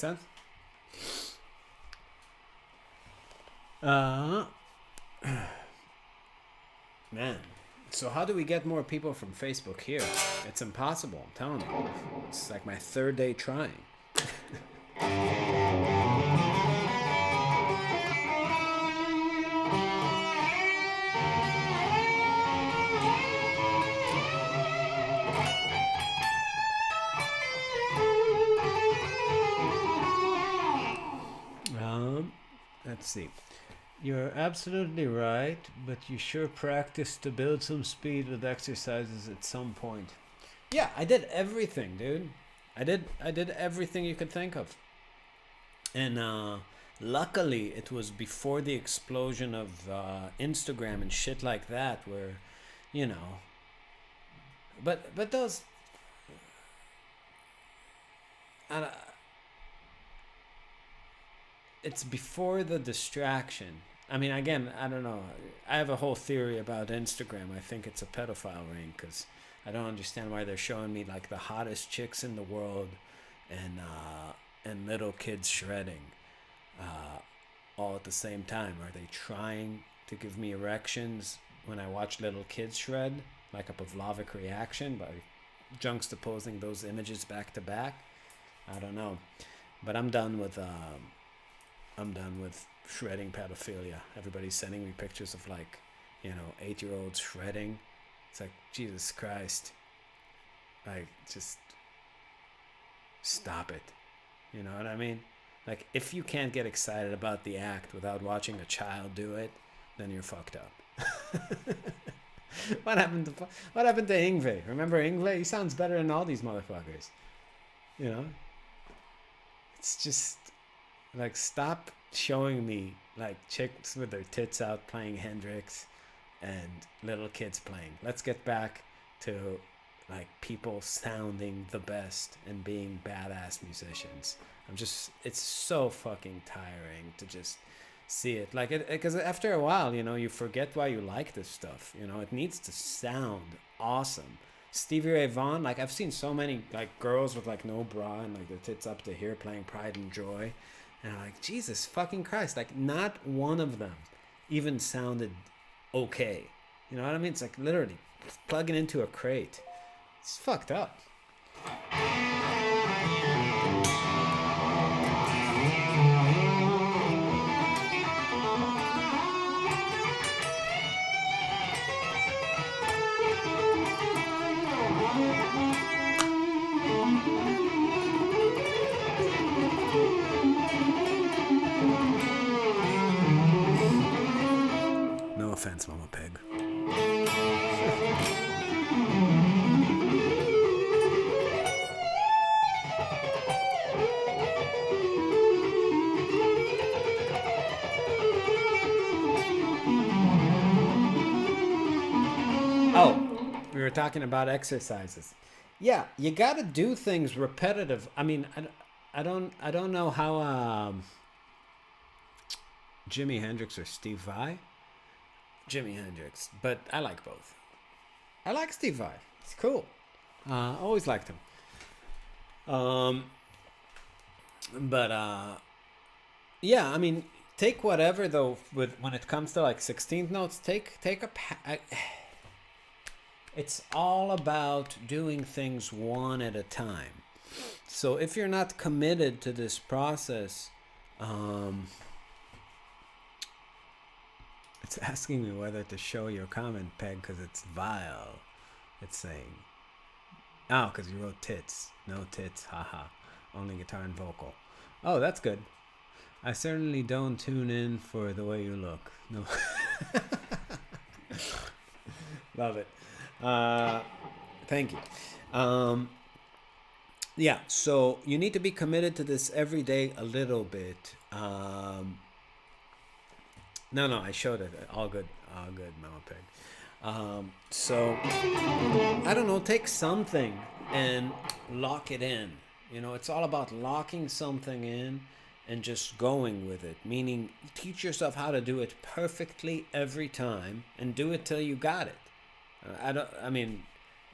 sense? Uh, Man. So how do we get more people from Facebook here? It's impossible, I'm telling you. It's like my third day trying. Let's see. You're absolutely right, but you sure practice to build some speed with exercises at some point. Yeah, I did everything, dude. I did everything you could think of. And luckily it was before the explosion of Instagram and shit like that, where, you know, but those uh, it's before the distraction. I mean, again, I don't know. I have a whole theory about Instagram. I think it's a pedophile ring because I don't understand why they're showing me like the hottest chicks in the world and little kids shredding all at the same time. Are they trying to give me erections when I watch little kids shred, like a Pavlovic reaction by juxtaposing those images back to back? I don't know, but I'm done with shredding pedophilia. Everybody's sending me pictures of like, 8-year-olds shredding. It's like, Jesus Christ. Like, just stop it. You know what I mean? Like, if you can't get excited about the act without watching a child do it, then you're fucked up. What happened to Ingve? Remember Ingve? He sounds better than all these motherfuckers. You know? It's just like, stop showing me like chicks with their tits out playing Hendrix and little kids playing. Let's get back to like people sounding the best and being badass musicians. It's so fucking tiring to just see it. Like, because after a while, you forget why you like this stuff. It needs to sound awesome. Stevie Ray Vaughan, like, I've seen so many like girls with like no bra and like their tits up to here playing Pride and Joy. And I'm like, Jesus fucking Christ, like not one of them even sounded okay. You know what I mean? It's like literally plugging into a crate. It's fucked up. No offense, Mama Peg. Oh, we were talking about exercises. Yeah, you got to do things repetitive. I mean, I don't know how Jimi Hendrix or Steve Vai. Jimi Hendrix, but I like both. I like Steve Vai. He's cool. Always liked him. Yeah, I mean, take whatever though. When it comes to like 16th notes, take it's all about doing things one at a time. So if you're not committed to this process, it's asking me whether to show your comment, Peg, because it's vile. It's saying, oh, because you wrote tits. No tits, haha. Only guitar and vocal. Oh, that's good. I certainly don't tune in for the way you look. No. Love it. Thank you. Yeah, so you need to be committed to this every day a little bit. No, I showed it. All good, Mama Pig. So, I don't know, take something and lock it in. It's all about locking something in and just going with it. Meaning, teach yourself how to do it perfectly every time and do it till you got it.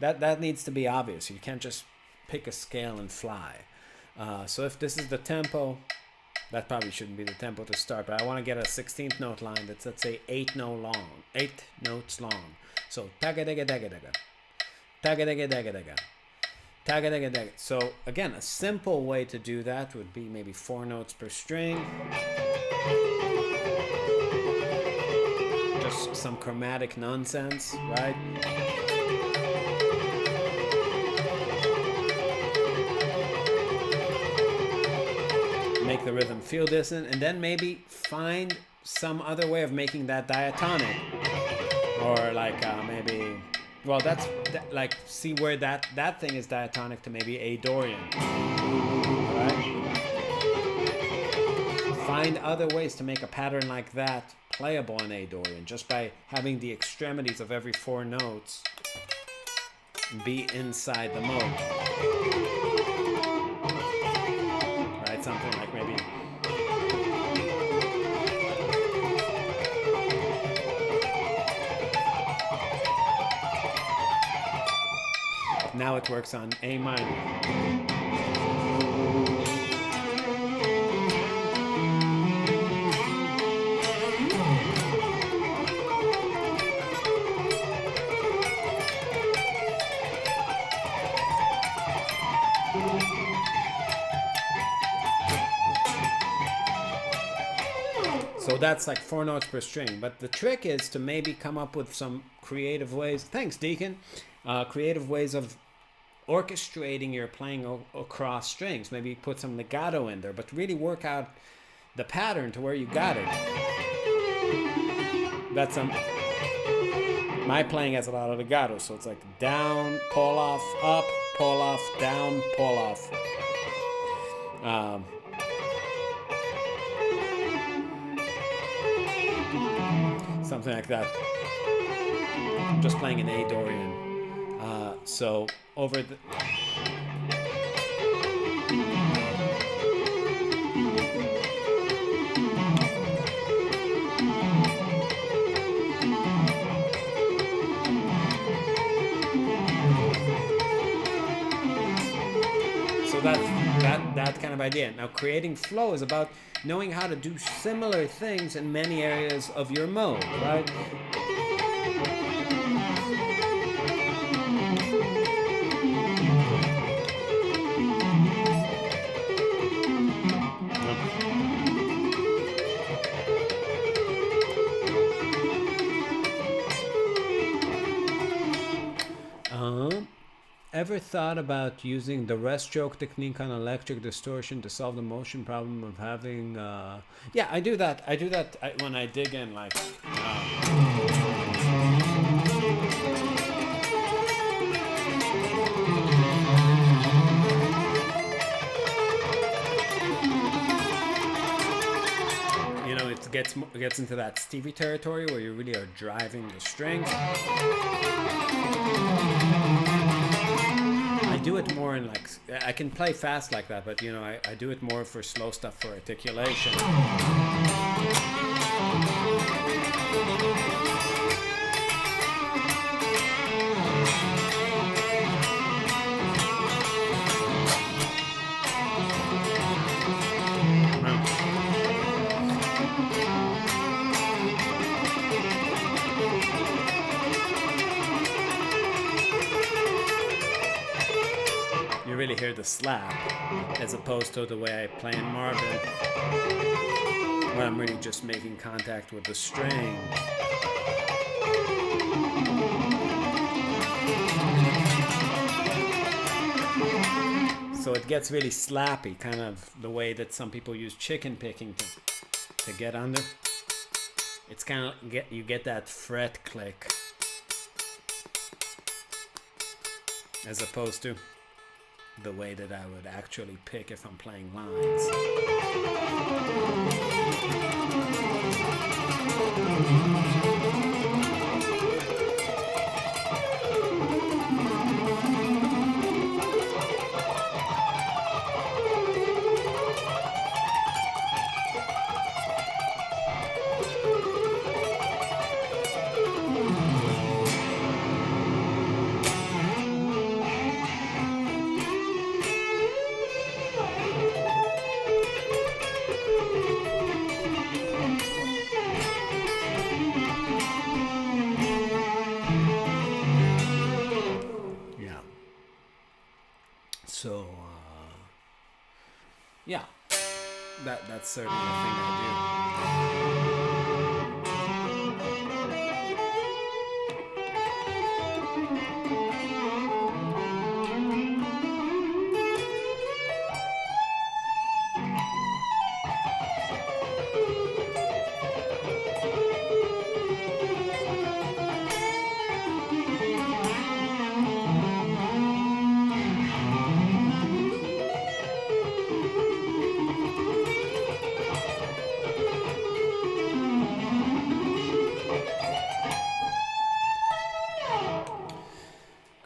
That needs to be obvious. You can't just pick a scale and fly. So if this is the tempo, that probably shouldn't be the tempo to start, but I want to get a 16th note line that's, let's say, 8 notes long. So taga-daga-daga-daga, taga-daga-daga-daga, taga-daga-daga. So again, a simple way to do that would be maybe 4 notes per string. Just some chromatic nonsense, right? Make the rhythm feel distant, and then maybe find some other way of making that diatonic, or like maybe, well, that's like, see where that thing is diatonic to maybe A Dorian, right? Find other ways to make a pattern like that playable in A Dorian, just by having the extremities of every 4 notes be inside the mode. Right, something like maybe now it works on A minor. So that's like 4 notes per string. But the trick is to maybe come up with some creative ways. Thanks, Deacon. Creative ways of orchestrating your playing across strings. Maybe put some legato in there, but really work out the pattern to where you got it. That's my playing has a lot of legato, so it's like down, pull off, up, pull off, down, pull off. Something like that. Just playing an A Dorian. So over the that kind of idea. Now, creating flow is about knowing how to do similar things in many areas of your mode, right? Ever thought about using the rest stroke technique on electric distortion to solve the motion problem of having yeah, I do that when I dig in, like you know, it gets into that Stevie territory where you really are driving the strings. I do it more in, like, I can play fast like that, but you know, I do it more for slow stuff, for articulation. Really hear the slap as opposed to the way I play in Marvin, where I'm really just making contact with the string. So it gets really slappy, kind of the way that some people use chicken picking to get under. It's kind of you get that fret click as opposed to the way that I would actually pick if I'm playing lines. yeah, that's certainly a thing I do.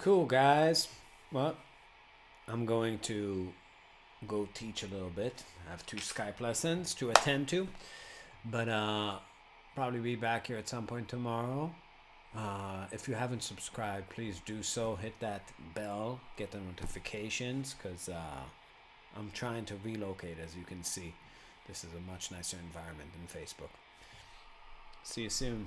Cool, guys. Well, I'm going to go teach a little bit. I have 2 Skype lessons to attend to, but probably be back here at some point tomorrow. If you haven't subscribed, please do so. Hit that bell, get the notifications, because I'm trying to relocate. As you can see, this is a much nicer environment than Facebook. See you soon.